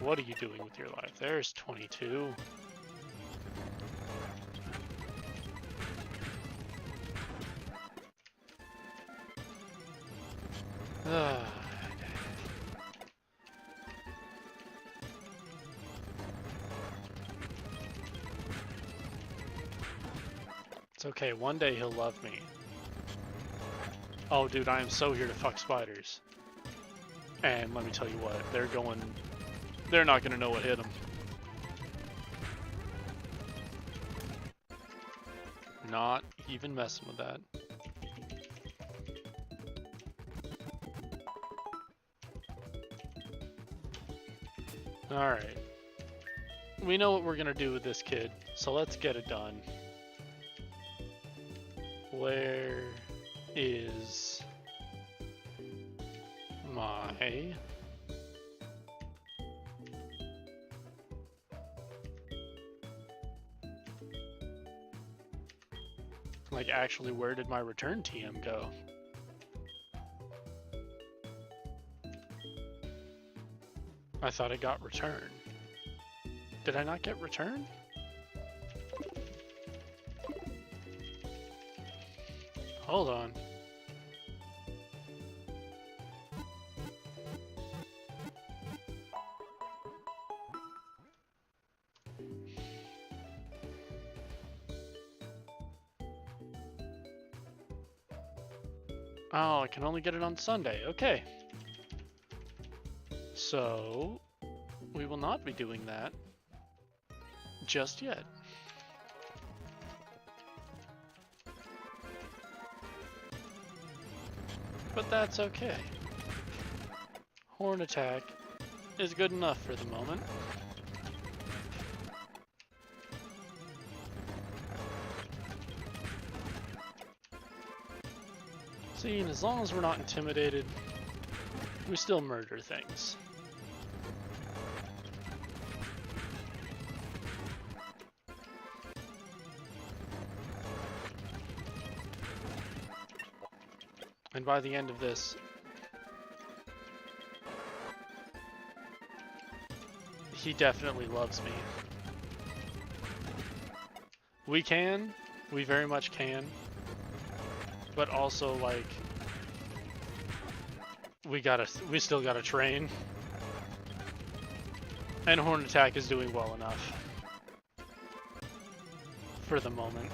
[SPEAKER 1] What are you doing with your life? There's 22. It's okay, one day he'll love me. Oh dude, I am so here to fuck spiders. And let me tell you what, they're not gonna know what hit them. Not even messing with that. Alright. We know what we're gonna do with this kid, so let's get it done. Where is my... Like, actually, where did my return TM go? I thought I got return. Did I not get return? Hold on. Oh, I can only get it on Sunday. Okay. So, we will not be doing that just yet. But that's okay. Horn attack is good enough for the moment. See, and as long as we're not intimidated, we still murder things. And by the end of this, he definitely loves me. We very much can, but also like, we still gotta train. And Horn Attack is doing well enough for the moment.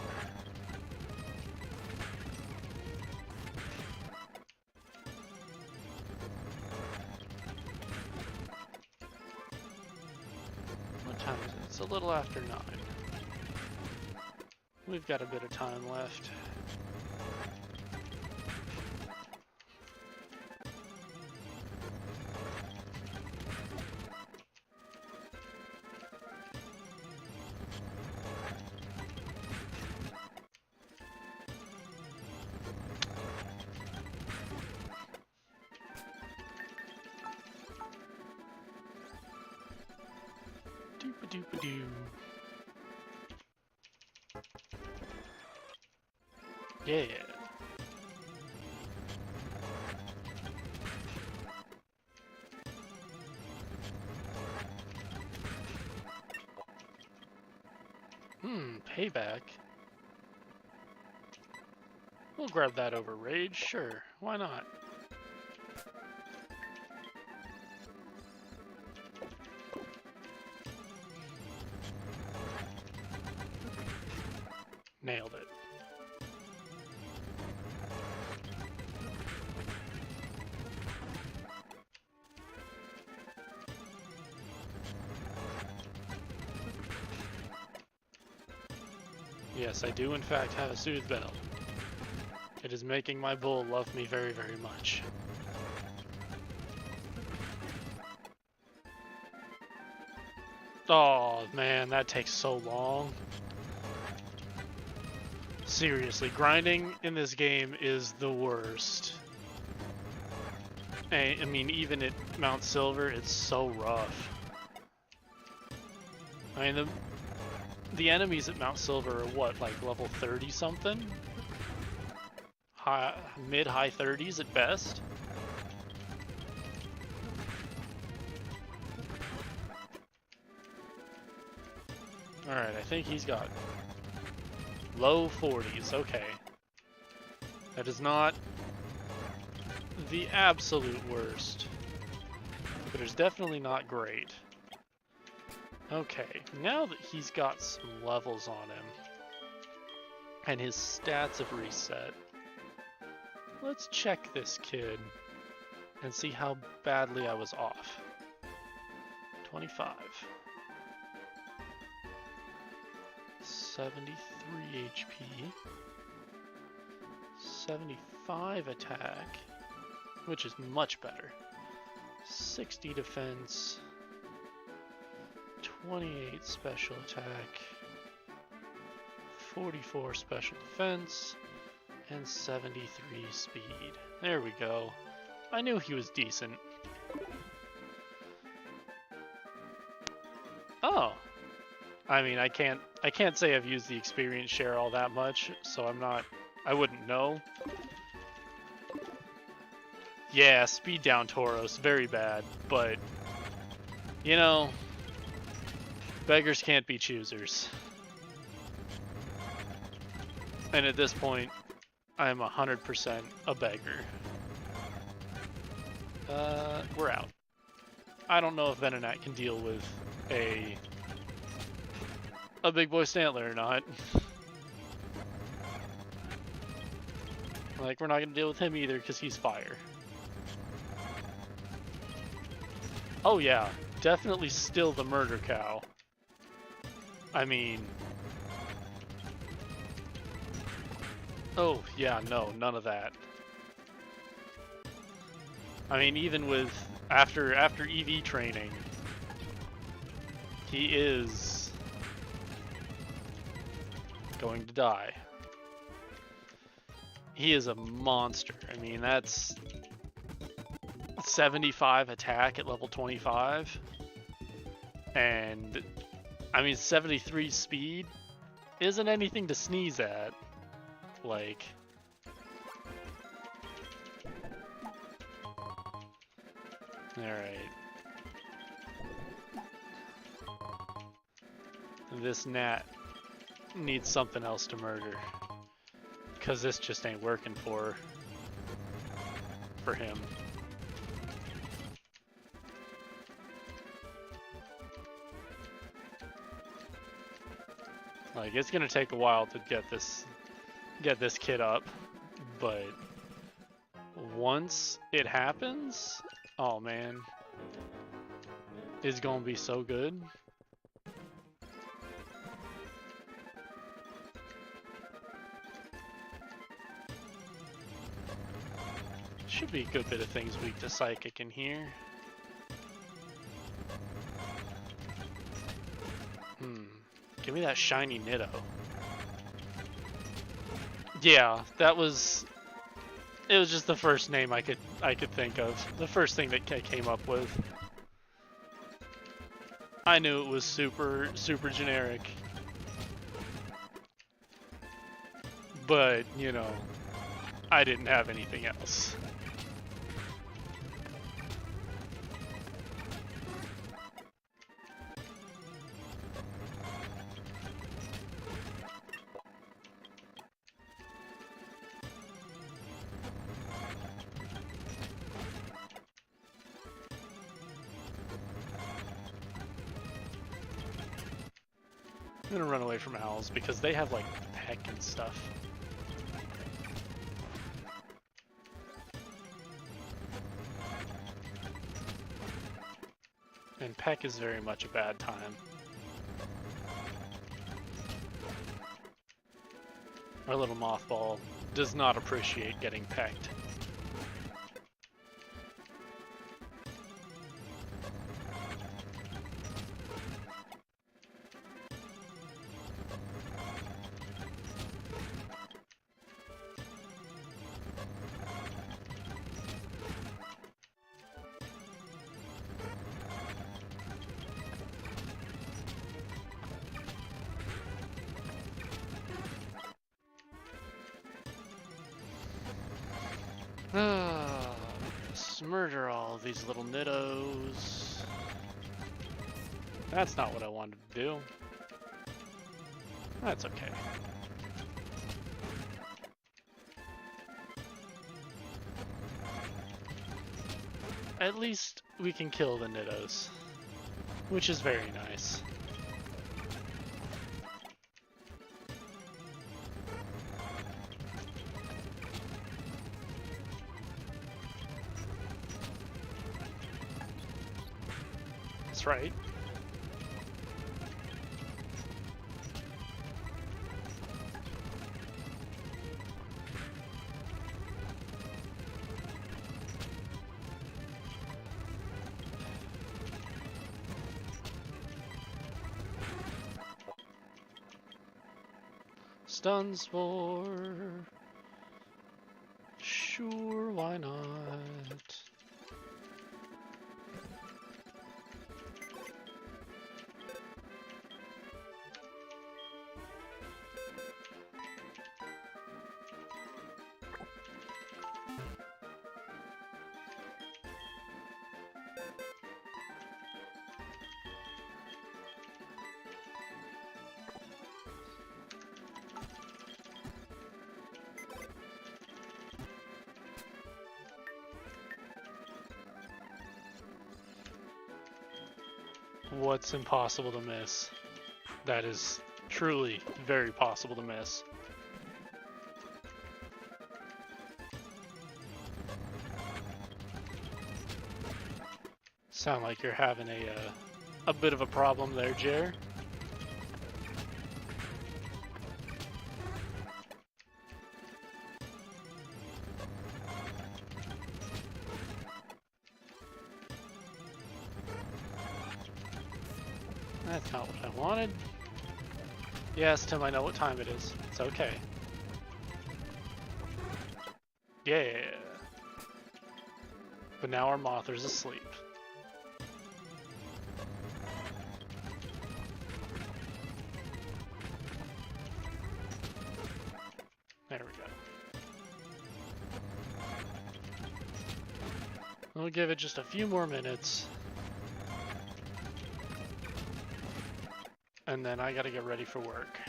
[SPEAKER 1] What time is it? It's a little after 9. We've got a bit of time left. Doop-a-doop-a-doo. Yeah. Payback. We'll grab that over Rage, sure. Why not? Nailed it. Yes, I do in fact have a Soothe Bell. It is making my bull love me very, very much. Oh man, that takes so long. Seriously, grinding in this game is the worst. I mean, even at Mount Silver, it's so rough. I mean, the enemies at Mount Silver are what, like level 30 something? Mid-high 30s at best? Alright, I think he's got low 40s, okay. That is not the absolute worst, but it's definitely not great. Okay, now that he's got some levels on him, and his stats have reset, let's check this kid and see how badly I was off. 25. 73 HP. 75 attack, which is much better. 60 defense. 28 special attack. 44 special defense. And 73 speed. There we go. I knew he was decent. Oh. I mean, I can't say I've used the experience share all that much, so I wouldn't know. Yeah, speed down Tauros, very bad, but you know, beggars can't be choosers. And at this point, I'm 100% a beggar. We're out. I don't know if Venonat can deal with a big boy Stantler or not. Like, we're not gonna deal with him either because he's fire. Oh yeah, definitely still the murder cow. I mean... Oh, yeah, no, none of that. I mean, even with... After EV training, he is... going to die. He is a monster. I mean, that's... 75 attack at level 25. And... I mean, 73 speed isn't anything to sneeze at. Like... Alright. This gnat needs something else to murder. Because this just ain't working for him. Like, it's gonna take a while to get this kid up, but once it happens, oh man, it's gonna be so good. Should be a good bit of things weak to psychic in here. Give me that shiny Nitto. Yeah, that was... It was just the first name I could think of. The first thing that I came up with. I knew it was super generic. But, you know, I didn't have anything else. I'm gonna run away from owls because they have like peck and stuff. And peck is very much a bad time. Our little mothball does not appreciate getting pecked. Just murder all of these little Nittos. That's not what I wanted to do. That's okay. At least we can kill the Nittos, which is very nice. That's right. Stun Spore. Sure, why not? What's impossible to miss? That is truly very possible to miss. Sound like you're having a bit of a problem there, Jer. That's not what I wanted. Yes, Tim, I know what time it is. It's okay. Yeah. But now our Mother's asleep. There we go. We'll give it just a few more minutes. And then I gotta get ready for work.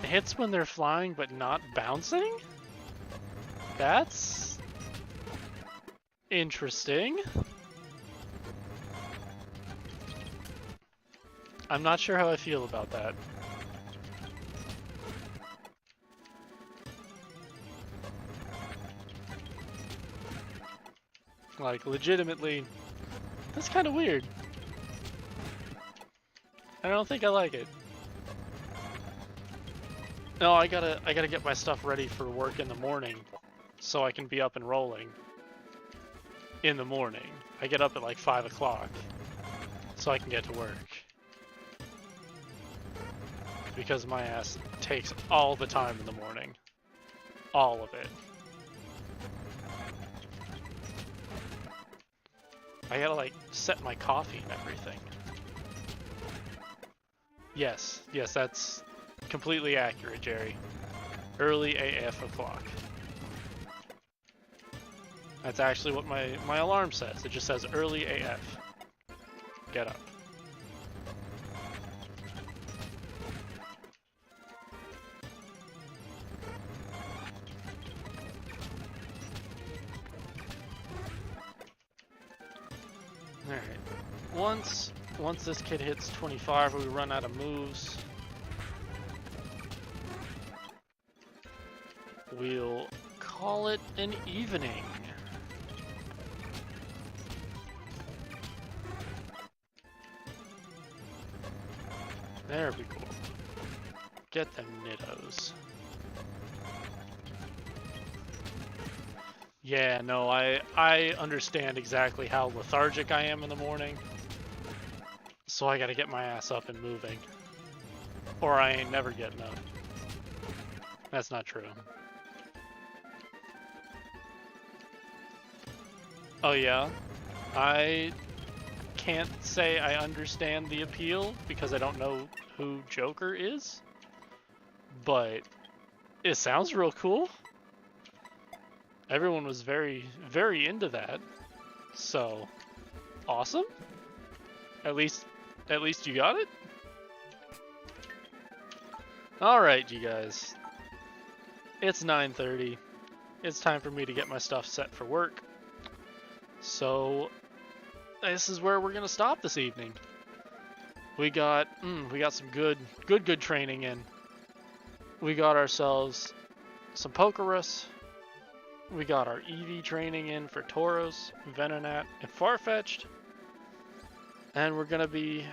[SPEAKER 1] It hits when they're flying but not bouncing? That's interesting. I'm not sure how I feel about that. Like, legitimately, that's kind of weird. I don't think I like it. No, I gotta get my stuff ready for work in the morning, so I can be up and rolling in the morning. I get up at like 5 o'clock, so I can get to work. Because my ass takes all the time in the morning. All of it. I gotta like set my coffee and everything. Yes, that's completely accurate, Jerry. Early AF o'clock. That's actually what my alarm says. It just says early AF. Get up. Alright. Once this kid hits 25 or we run out of moves, we'll call it an evening. There we go. Get them nittos. Yeah, no, I understand exactly how lethargic I am in the morning. So I gotta get my ass up and moving. Or I ain't never getting up. That's not true. Oh yeah? I can't say I understand the appeal because I don't know who Joker is. But it sounds real cool. Everyone was very, very into that. So, awesome. At least you got it? Alright, you guys. It's 9:30. It's time for me to get my stuff set for work. So, this is where we're gonna stop this evening. We got some good training in. We got ourselves some Pokerus. We got our EV training in for Tauros, Venonat, and Farfetch'd. And we're gonna be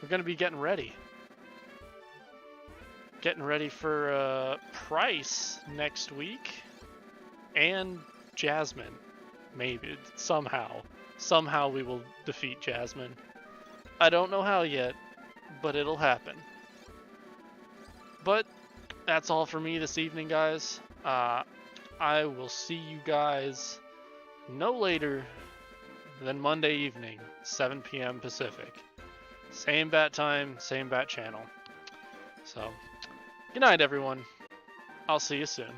[SPEAKER 1] getting ready. Getting ready for Price next week. And Jasmine. Maybe somehow we will defeat Jasmine. I don't know how yet, but it'll happen. But that's all for me this evening, guys. I will see you guys no later than Monday evening, 7 p.m. Pacific. Same bat time, same bat channel. So, good night, everyone. I'll see you soon.